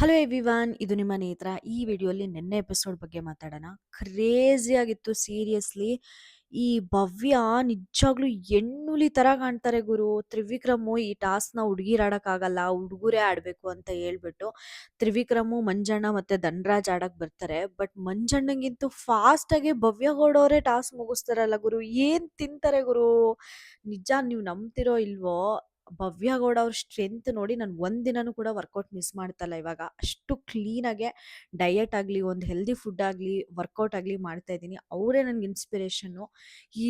Hello everyone, ಇದು ನಿಮ್ಮ ನೇತ್ರ. ಈ ವಿಡಿಯೋಲಿ ನಿನ್ನೆ ಎಪಿಸೋಡ್ ಬಗ್ಗೆ ಮಾತಾಡೋಣ. ಕ್ರೇಜಿ ಆಗಿತ್ತು ಸೀರಿಯಸ್ಲಿ. ಈ ಭವ್ಯ ನಿಜವಾಗ್ಲೂ ಹೆಣ್ಣುಲಿ ತರ ಕಾಣ್ತಾರೆ ಗುರು. ತ್ರಿವಿಕ್ರಮು ಈ ಟಾಸ್ಕ್ನ ಹುಡುಗಿರ್ ಆಡಕ್ಕಾಗಲ್ಲ, ಹುಡುಗರೇ ಆಡ್ಬೇಕು ಅಂತ ಹೇಳ್ಬಿಟ್ಟು ತ್ರಿವಿಕ್ರಮು, ಮಂಜಣ್ಣ ಮತ್ತೆ ಧನ್ರಾಜ್ ಆಡಕ್ ಬರ್ತಾರೆ. ಬಟ್ ಮಂಜಣ್ಣಂಗಿಂತೂ ಫಾಸ್ಟ್ ಆಗಿ ಭವ್ಯ ಗೌಡವರೇ ಟಾಸ್ಕ್ ಮುಗಿಸ್ತಾರಲ್ಲ ಗುರು. ಏನ್ ತಿಂತಾರೆ ಗುರು. ನಿಜ ನೀವು ನಂಬ್ತಿರೋ ಇಲ್ವೋ, ಭವ್ಯ ಗೌಡ ಅವ್ರ ಸ್ಟ್ರೆಂತ್ ನೋಡಿ ನಾನು ಒಂದಿನನೂ ಕೂಡ ವರ್ಕೌಟ್ ಮಿಸ್ ಮಾಡ್ತಲ್ಲ ಇವಾಗ. ಅಷ್ಟು ಕ್ಲೀನಾಗೆ ಡಯಟ್ ಆಗಲಿ, ಒಂದು ಹೆಲ್ದಿ ಫುಡ್ ಆಗಲಿ, ವರ್ಕೌಟ್ ಆಗಲಿ ಮಾಡ್ತಾ ಇದ್ದೀನಿ. ಅವರೇ ನನಗೆ ಇನ್ಸ್ಪಿರೇಷನ್ನು.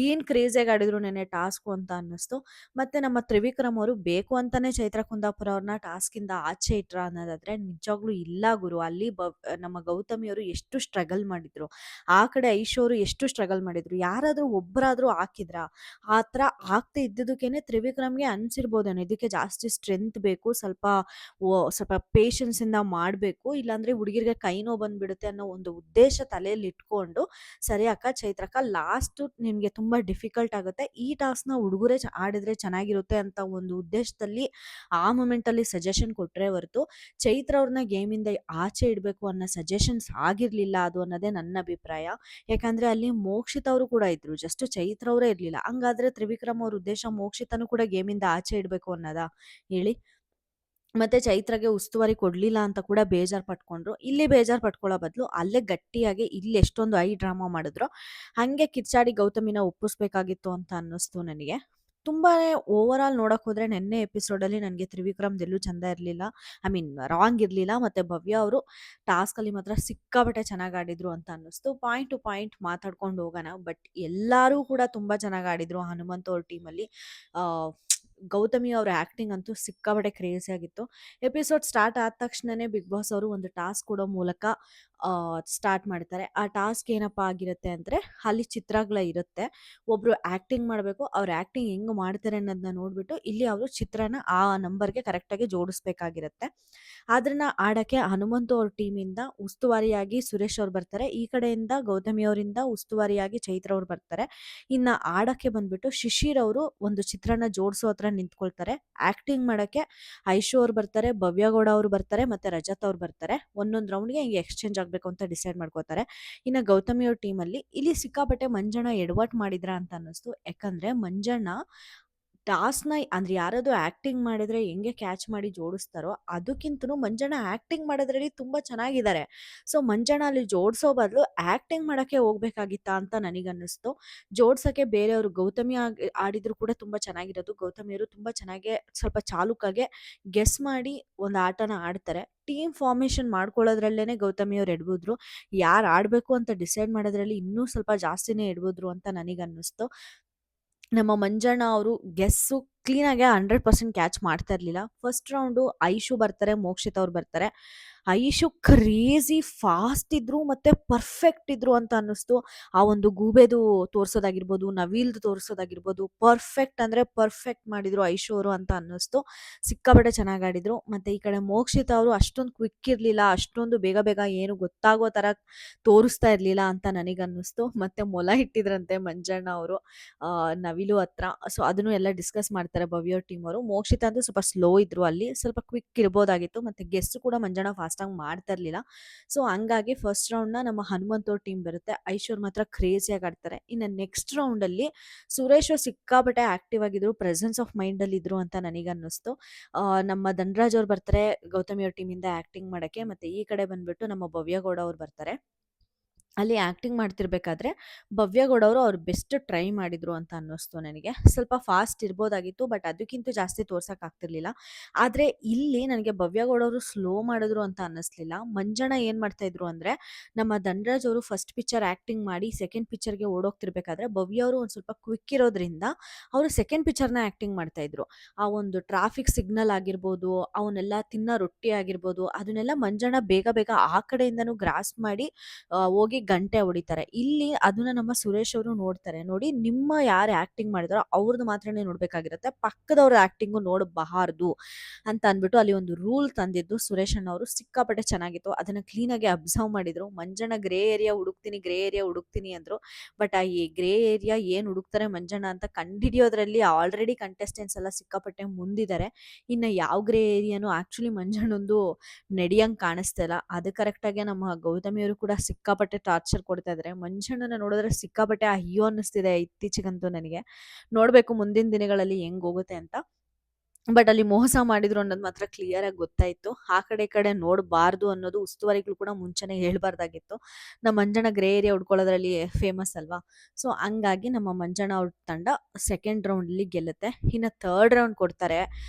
ಏನು ಕ್ರೇಜಿಯಾಗಿ ಆಡಿದ್ರು ನೆನ್ನೆ ಟಾಸ್ಕು ಅಂತ ಅನ್ನಿಸ್ತು. ಮತ್ತು ನಮ್ಮ ತ್ರಿವಿಕ್ರಮ್ ಅವರು ಬೇಕು ಅಂತಲೇ ಚೈತ್ರ ಕುಂದಾಪುರ ಅವ್ರನ್ನ ಟಾಸ್ಕಿಂದ ಆಚೆ ಇಟ್ರ ಅನ್ನೋದಾದರೆ ನಿಜವಾಗ್ಲೂ ಇಲ್ಲ ಗುರು. ಅಲ್ಲಿ ನಮ್ಮ ಗೌತಮಿಯವರು ಎಷ್ಟು ಸ್ಟ್ರಗಲ್ ಮಾಡಿದ್ರು, ಆ ಕಡೆ ಐಶೋರು ಎಷ್ಟು ಸ್ಟ್ರಗಲ್ ಮಾಡಿದ್ರು. ಯಾರಾದರೂ ಒಬ್ಬರಾದರೂ ಹಾಕಿದ್ರಾ? ಆ ಥರ ಆಗ್ತಾ ಇದ್ದಿದ್ದಕ್ಕೇನೆ ತ್ರಿವಿಕ್ರಮ್‌ಗೆ ಅನ್ಸಿರ್ಬೋದೇನೋ ಇದಕ್ಕೆ ಜಾಸ್ತಿ ಸ್ಟ್ರೆಂತ್ ಬೇಕು, ಸ್ವಲ್ಪ ಪೇಷನ್ಸಿಂದ ಮಾಡಬೇಕು, ಇಲ್ಲಾಂದ್ರೆ ಹುಡುಗಿರಿಗೆ ಕೈ ನೋವು ಬಂದ್ಬಿಡುತ್ತೆ ಅನ್ನೋ ಒಂದು ಉದ್ದೇಶ ತಲೆಯಲ್ಲಿ ಇಟ್ಕೊಂಡು, ಸರಿ ಅಕ್ಕ ಚೈತ್ರಕ್ಕ ಲಾಸ್ಟು ನಿಮಗೆ ತುಂಬ ಡಿಫಿಕಲ್ಟ್ ಆಗುತ್ತೆ, ಈ ಟಾಸ್ಕ್ನ ಹುಡುಗರೇ ಆಡಿದ್ರೆ ಚೆನ್ನಾಗಿರುತ್ತೆ ಅಂತ ಒಂದು ಉದ್ದೇಶದಲ್ಲಿ ಆ ಮೂಮೆಂಟಲ್ಲಿ ಸಜೆಷನ್ ಕೊಟ್ಟರೆ ಹೊರತು ಚೈತ್ರ ಅವ್ರನ್ನ ಗೇಮಿಂದ ಆಚೆ ಇಡಬೇಕು ಅನ್ನೋ ಸಜೆಷನ್ಸ್ ಆಗಿರಲಿಲ್ಲ ಅದು ಅನ್ನೋದೇ ನನ್ನ ಅಭಿಪ್ರಾಯ. ಯಾಕಂದ್ರೆ ಅಲ್ಲಿ ಮೋಕ್ಷಿತ್ ಅವರು ಕೂಡ ಇದ್ರು, ಜಸ್ಟ್ ಚೈತ್ರ ಅವರೇ ಇರ್ಲಿಲ್ಲ. ಹಂಗಾದ್ರೆ ತ್ರಿವಿಕ್ರಮ್ ಅವ್ರ ಉದ್ದೇಶ ಮೋಕ್ಷಿತನು ಕೂಡ ಗೇಮಿಂದ ಆಚೆ ಇಡಬೇಕು ಅನ್ನೋದಾ ಹೇಳಿ? ಮತ್ತೆ ಚೈತ್ರಗೆ ಉಸ್ತುವಾರಿ ಕೊಡ್ಲಿಲ್ಲ ಅಂತ ಕೂಡ ಬೇಜಾರ್ ಪಟ್ಕೊಂಡ್ರು. ಇಲ್ಲಿ ಬೇಜಾರ್ ಪಟ್ಕೊಳ್ಳೋ ಬದಲು ಅಲ್ಲೇ ಗಟ್ಟಿಯಾಗಿ ಇಲ್ಲಿ ಎಷ್ಟೊಂದು ಡ್ರಾಮಾ ಮಾಡಿದ್ರು, ಹಂಗೆ ಕಿಚ್ಚಾಡಿ ಗೌತಮಿನ ಒಪ್ಪಿಸ್ಬೇಕಾಗಿತ್ತು ಅಂತ ಅನ್ನಿಸ್ತು ನನಗೆ. ತುಂಬಾನೇ ಓವರ್ ಆಲ್ ನೋಡಕ್ ಹೋದ್ರೆ ನೆನ್ನೆ ಎಪಿಸೋಡಲ್ಲಿ ನನಗೆ ತ್ರಿವಿಕ್ರಮ್‌ದು ಎಲ್ಲೂ ಚಂದ ಇರಲಿಲ್ಲ, ಐ ಮೀನ್ ರಾಂಗ್ ಇರಲಿಲ್ಲ. ಮತ್ತೆ ಭವ್ಯ ಅವರು ಟಾಸ್ಕಲ್ಲಿ ಮಾತ್ರ ಸಿಕ್ಕಾಪಟ್ಟೆ ಚೆನ್ನಾಗಿ ಆಡಿದ್ರು ಅಂತ ಅನ್ನಿಸ್ತು. ಪಾಯಿಂಟ್ ಟು ಪಾಯಿಂಟ್ ಮಾತಾಡ್ಕೊಂಡು ಹೋಗೋಣ. ಬಟ್ ಎಲ್ಲರೂ ಕೂಡ ತುಂಬ ಚೆನ್ನಾಗಿ ಆಡಿದ್ರು ಹನುಮಂತ್ ಅವ್ರ ಟೀಮಲ್ಲಿ. ಗೌತಮಿ ಅವರ ಆ್ಯಕ್ಟಿಂಗ್ ಅಂತೂ ಸಿಕ್ಕಾಪಟ್ಟೆ ಕ್ರೇಜಿ ಆಗಿತ್ತು. ಎಪಿಸೋಡ್ ಸ್ಟಾರ್ಟ್ ಆದ ತಕ್ಷಣನೇ ಬಿಗ್ ಬಾಸ್ ಅವರು ಒಂದು ಟಾಸ್ಕ್ ಕೊಡೋ ಮೂಲಕ ಸ್ಟಾರ್ಟ್ ಮಾಡ್ತಾರೆ. ಆ ಟಾಸ್ಕ್ ಏನಪ್ಪ ಆಗಿರುತ್ತೆ ಅಂದರೆ, ಅಲ್ಲಿ ಚಿತ್ರಗಳ ಇರುತ್ತೆ, ಒಬ್ಬರು ಆ್ಯಕ್ಟಿಂಗ್ ಮಾಡಬೇಕು. ಅವ್ರು ಆ್ಯಕ್ಟಿಂಗ್ ಹೆಂಗೆ ಮಾಡ್ತಾರೆ ಅನ್ನೋದನ್ನ ನೋಡಿಬಿಟ್ಟು ಇಲ್ಲಿ ಅವರು ಚಿತ್ರನ ಆ ನಂಬರ್ಗೆ ಕರೆಕ್ಟಾಗಿ ಜೋಡಿಸ್ಬೇಕಾಗಿರುತ್ತೆ. ಅದನ್ನ ಆಡೋಕ್ಕೆ ಹನುಮಂತು ಅವ್ರ ಟೀಮಿಂದ ಉಸ್ತುವಾರಿಯಾಗಿ ಸುರೇಶ್ ಅವ್ರು ಬರ್ತಾರೆ, ಈ ಕಡೆಯಿಂದ ಗೌತಮಿ ಅವರಿಂದ ಉಸ್ತುವಾರಿಯಾಗಿ ಚೈತ್ರ ಅವ್ರು ಬರ್ತಾರೆ. ಇನ್ನು ಆಡೋಕ್ಕೆ ಬಂದ್ಬಿಟ್ಟು ಶಿಶಿರ್ ಅವರು ಒಂದು ಚಿತ್ರನ ಜೋಡಿಸೋ ಹತ್ರ ನಿಂತ್ಕೊಳ್ತಾರೆ. ಆ್ಯಕ್ಟಿಂಗ್ ಮಾಡೋಕ್ಕೆ ಐಶು ಅವ್ರು ಬರ್ತಾರೆ, ಭವ್ಯಗೌಡ ಅವರು ಬರ್ತಾರೆ, ಮತ್ತು ರಜತ್ ಅವ್ರು ಬರ್ತಾರೆ. ಒಂದೊಂದು ರೌಂಡ್ಗೆ ಹಿಂಗೆ ಎಕ್ಸ್ಚೇಂಜ್ ಆಗಬೇಕು ಅಂತ ಡಿಸೈಡ್ ಮಾಡ್ಕೋತಾರೆ. ಇನ್ನು ಗೌತಮಿ ಅವ್ರ ಟೀಮಲ್ಲಿ ಇಲ್ಲಿ ಸಿಕ್ಕಾಪಟ್ಟೆ ಮಂಜಣ್ಣ ಎಡವಟ್ ಮಾಡಿದ್ರ ಅಂತ ಅನ್ನಿಸ್ತು. ಯಾಕಂದರೆ ಮಂಜಣ್ಣ ಟಾಸ್ಕ್‌ನ ಅಂದ್ರೆ ಯಾರಾದ್ರು ಆಕ್ಟಿಂಗ್ ಮಾಡಿದ್ರೆ ಹೆಂಗೆ ಕ್ಯಾಚ್ ಮಾಡಿ ಜೋಡಿಸ್ತಾರೋ, ಅದಕ್ಕಿಂತನೂ ಮಂಜಣ್ಣ ಆಕ್ಟಿಂಗ್ ಮಾಡೋದ್ರಲ್ಲಿ ತುಂಬಾ ಚೆನ್ನಾಗಿದ್ದಾರೆ. ಸೊ, ಮಂಜಣ್ಣ ಅಲ್ಲಿ ಜೋಡಿಸೋ ಬದಲು ಆಕ್ಟಿಂಗ್ ಮಾಡಕ್ಕೆ ಹೋಗ್ಬೇಕಾಗಿತ್ತಾ ಅಂತ ನನಗನ್ನಿಸ್ತು. ಜೋಡ್ಸಕ್ಕೆ ಬೇರೆಯವರು ಗೌತಮಿ ಆಡಿದ್ರು ಕೂಡ ತುಂಬಾ ಚೆನ್ನಾಗಿರೋದು. ಗೌತಮಿಯವರು ತುಂಬಾ ಚೆನ್ನಾಗೆ ಸ್ವಲ್ಪ ಚಾಲುಕಾಗೆ ಗೆಸ್ ಮಾಡಿ ಒಂದು ಆಟನ ಆಡ್ತಾರೆ. ಟೀಮ್ ಫಾರ್ಮೇಷನ್ ಮಾಡ್ಕೊಳ್ಳೋದ್ರಲ್ಲೇನೆ ಗೌತಮಿಯವ್ರು ಎಡವಿದ್ರು. ಯಾರು ಆಡಬೇಕು ಅಂತ ಡಿಸೈಡ್ ಮಾಡೋದ್ರಲ್ಲಿ ಇನ್ನೂ ಸ್ವಲ್ಪ ಜಾಸ್ತಿನೇ ಎಡವಿದ್ರು ಅಂತ ನನಗನ್ನಿಸ್ತು. ನಮ್ಮ ಮಂಜಣ್ಣ ಅವರು ಗೆಸ್ಸು ಕ್ಲೀನಾಗೆ 100% ಕ್ಯಾಚ್ ಮಾಡ್ತಾ ಇರಲಿಲ್ಲ. ಫಸ್ಟ್ ರೌಂಡು ಐಶು ಬರ್ತಾರೆ, ಮೋಕ್ಷಿತ್ ಅವ್ರು ಬರ್ತಾರೆ. ಐಶು ಕ್ರೇಜಿ ಫಾಸ್ಟ್ ಇದ್ರು ಮತ್ತೆ ಪರ್ಫೆಕ್ಟ್ ಇದ್ರು ಅಂತ ಅನ್ನಿಸ್ತು. ಆ ಒಂದು ಗೂಬೆದು ತೋರ್ಸೋದಾಗಿರ್ಬೋದು, ನವೀಲ್ದು ತೋರ್ಸೋದಾಗಿರ್ಬೋದು, ಪರ್ಫೆಕ್ಟ್ ಅಂದರೆ ಪರ್ಫೆಕ್ಟ್ ಮಾಡಿದ್ರು ಐಶು ಅವರು ಅಂತ ಅನ್ನಿಸ್ತು. ಸಿಕ್ಕಾಪಟ್ಟೆ ಚೆನ್ನಾಗಿ ಆಡಿದ್ರು. ಮತ್ತು ಈ ಕಡೆ ಮೋಕ್ಷಿತ್ ಅವರು ಅಷ್ಟೊಂದು ಕ್ವಿಕ್ ಇರಲಿಲ್ಲ, ಅಷ್ಟೊಂದು ಬೇಗ ಬೇಗ ಏನು ಗೊತ್ತಾಗೋ ಥರ ತೋರಿಸ್ತಾ ಇರಲಿಲ್ಲ ಅಂತ ನನಗನ್ನಿಸ್ತು. ಮತ್ತು ಮೊಲ ಇಟ್ಟಿದ್ರಂತೆ ಮಂಜಣ್ಣ ಅವರು ನವಿಲು ಹತ್ರ. ಸೊ, ಅದನ್ನು ಎಲ್ಲ ಡಿಸ್ಕಸ್ ಮಾಡ್ತಾರೆ ಭವ್ಯ ಟೀಮ್ ಅವರು. ಮೋಕ್ಷಿತ ಅಂತೂ ಸ್ವಲ್ಪ ಸ್ಲೋ ಇದ್ರು, ಅಲ್ಲಿ ಸ್ವಲ್ಪ ಕ್ವಿಕ್ ಇರ್ಬೋದಾಗಿತ್ತು. ಮತ್ತು ಗೆಸ್ಟ್ ಕೂಡ ಮಂಜಣ್ಣ ಫಾಸ್ಟಾಗಿ ಮಾಡ್ತಾ ಇರಲಿಲ್ಲ. ಸೊ, ಹಂಗಾಗಿ ಫಸ್ಟ್ ರೌಂಡ್ನ ನಮ್ಮ ಹನುಮಂತವ್ರ ಟೀಮ್ ಬರುತ್ತೆ. ಐಶ್ವರ್ ಮಾತ್ರ ಕ್ರೇಜಿಯಾಗಿ ಆಡ್ತಾರೆ. ಇನ್ನು ನೆಕ್ಸ್ಟ್ ರೌಂಡಲ್ಲಿ ಸುರೇಶ್ ಅವ್ರು ಸಿಕ್ಕಾಪಟ್ಟೆ ಆಕ್ಟಿವ್ ಆಗಿದ್ರು, ಪ್ರೆಸೆನ್ಸ್ ಆಫ್ ಮೈಂಡಲ್ಲಿ ಇದ್ರು ಅಂತ ನನಗನ್ನಿಸ್ತು. ನಮ್ಮ ಧನ್ರಾಜ್ ಅವ್ರು ಬರ್ತಾರೆ ಗೌತಮಿ ಅವ್ರ ಟೀಮಿಂದ ಆ್ಯಕ್ಟಿಂಗ್ ಮಾಡೋಕ್ಕೆ. ಮತ್ತು ಈ ಕಡೆ ಬಂದುಬಿಟ್ಟು ನಮ್ಮ ಭವ್ಯಗೌಡ ಅವ್ರು ಬರ್ತಾರೆ. ಅಲ್ಲಿ ಆ್ಯಕ್ಟಿಂಗ್ ಮಾಡ್ತಿರ್ಬೇಕಾದ್ರೆ ಭವ್ಯಗೌಡ ಅವರು ಅವ್ರ ಬೆಸ್ಟ್ ಟ್ರೈ ಮಾಡಿದ್ರು ಅಂತ ಅನ್ನಿಸ್ತು ನನಗೆ. ಸ್ವಲ್ಪ ಫಾಸ್ಟ್ ಇರ್ಬೋದಾಗಿತ್ತು, ಬಟ್ ಅದಕ್ಕಿಂತ ಜಾಸ್ತಿ ತೋರ್ಸೋಕ್ಕಾಗ್ತಿರ್ಲಿಲ್ಲ. ಆದರೆ ಇಲ್ಲಿ ನನಗೆ ಭವ್ಯಗೌಡ ಅವರು ಸ್ಲೋ ಮಾಡಿದ್ರು ಅಂತ ಅನ್ನಿಸ್ಲಿಲ್ಲ. ಮಂಜಣ್ಣ ಏನು ಮಾಡ್ತಾಯಿದ್ರು ಅಂದರೆ, ನಮ್ಮ ಧನ್ರಾಜ್ ಅವರು ಫಸ್ಟ್ ಪಿಕ್ಚರ್ ಆ್ಯಕ್ಟಿಂಗ್ ಮಾಡಿ ಸೆಕೆಂಡ್ ಪಿಕ್ಚರ್ಗೆ ಓಡೋಗ್ತಿರ್ಬೇಕಾದ್ರೆ ಭವ್ಯ ಅವರು ಒಂದು ಸ್ವಲ್ಪ ಕ್ವಿಕ್ ಇರೋದ್ರಿಂದ ಅವರು ಸೆಕೆಂಡ್ ಪಿಕ್ಚರ್ನ ಆ್ಯಕ್ಟಿಂಗ್ ಮಾಡ್ತಾಯಿದ್ರು. ಆ ಒಂದು ಟ್ರಾಫಿಕ್ ಸಿಗ್ನಲ್ ಆಗಿರ್ಬೋದು, ಅವನ್ನೆಲ್ಲ ತಿನ್ನೋ ರೊಟ್ಟಿ ಆಗಿರ್ಬೋದು, ಅದನ್ನೆಲ್ಲ ಮಂಜಣ್ಣ ಬೇಗ ಬೇಗ ಆ ಕಡೆಯಿಂದನೂ ಗ್ರಾಸ್ಪ್ ಮಾಡಿ ಹೋಗಿ ಗಂಟೆ ಹೊಡಿತಾರೆ. ಇಲ್ಲಿ ಅದನ್ನ ನಮ್ಮ ಸುರೇಶ್ ಅವರು ನೋಡ್ತಾರೆ. ನೋಡಿ ನಿಮ್ಮ ಯಾರು ಆಕ್ಟಿಂಗ್ ಮಾಡಿದಾರೋ ಅವ್ರದ್ದು ಮಾತ್ರನೇ ನೋಡ್ಬೇಕಾಗಿರುತ್ತೆ. ಪಕ್ಕದವ್ರ ಆಕ್ಟಿಂಗು ನೋಡಬಾರ್ದು ಅಂತ ಅಂದ್ಬಿಟ್ಟು ಅಲ್ಲಿ ಒಂದು ರೂಲ್ ತಂದಿದ್ದು ಸುರೇಶ್ ಅಣ್ಣ ಅವರು ಸಿಕ್ಕಾಪಟ್ಟೆ ಚೆನ್ನಾಗಿತ್ತು. ಅದನ್ನ ಕ್ಲೀನಾಗಿ ಅಬ್ಸರ್ವ್ ಮಾಡಿದ್ರು. ಮಂಜಣ್ಣ ಗ್ರೇ ಏರಿಯಾ ಹುಡುಕ್ತೀನಿ ಅಂದ್ರು. ಬಟ್ ಆ ಈ ಗ್ರೇ ಏರಿಯಾ ಏನ್ ಹುಡುಕ್ತಾರೆ ಮಂಜಣ್ಣ ಅಂತ ಕಂಡಿಡಿಯೋದ್ರಲ್ಲಿ ಆಲ್ರೆಡಿ ಕಂಟೆಸ್ಟೆಂಟ್ಸ್ ಎಲ್ಲ ಸಿಕ್ಕಾಪಟ್ಟೆ ಮುಂದಿದ್ದಾರೆ. ಇನ್ನು ಯಾವ ಗ್ರೇ ಏರಿಯಾನು ಆಕ್ಚುಲಿ ಮಂಜಣ್ಣಂದು ನಡೆಯಂಗ್ ಕಾಣಿಸ್ತಾ ಇಲ್ಲ. ಅದು ಕರೆಕ್ಟಾಗಿ ನಮ್ಮ ಗೌತಮಿಯವರು ಕೂಡ ಸಿಕ್ಕಾಪಟ್ಟೆ ಟಾರ್ಚರ್ ಕೊಡ್ತಾ ಇದ್ದಾರೆ. ಮಂಜಣ್ಣನ ನೋಡಿದ್ರೆ ಸಿಕ್ಕಾಪಟ್ಟೆ ಅಯ್ಯೋ ಅನ್ನಿಸ್ತಿದೆ ಇತ್ತೀಚೆಗಂತೂ ನನಗೆ. ನೋಡ್ಬೇಕು ಮುಂದಿನ ದಿನಗಳಲ್ಲಿ ಹೆಂಗ್ ಹೋಗುತ್ತೆ ಅಂತ. ಬಟ್ ಅಲ್ಲಿ ಮೋಸ ಮಾಡಿದ್ರು ಅನ್ನೋದು ಮಾತ್ರ ಕ್ಲಿಯರ್ ಆಗಿ ಗೊತ್ತಾಯ್ತು. ಆ ಕಡೆ ಈ ಕಡೆ ನೋಡಬಾರ್ದು ಅನ್ನೋದು ಉಸ್ತುವಾರಿಗಳು ಕೂಡ ಮುಂಚೆನೆ ಹೇಳ್ಬಾರ್ದಾಗಿತ್ತು. ನಮ್ಮ ಮಂಜಣ್ಣ ಗ್ರೇ ಏರಿಯಾ ಹುಡ್ಕೊಳ್ಳೋದ್ರಲ್ಲಿ ಫೇಮಸ್ ಅಲ್ವಾ. ಸೊ ಹಂಗಾಗಿ ನಮ್ಮ ಮಂಜಣ್ಣ ಅವ್ರ ತಂಡ ಸೆಕೆಂಡ್ ರೌಂಡಲ್ಲಿ ಗೆಲ್ಲುತ್ತೆ. ಇನ್ನು ಥರ್ಡ್ ರೌಂಡ್ ಕೊಡ್ತಾರೆ.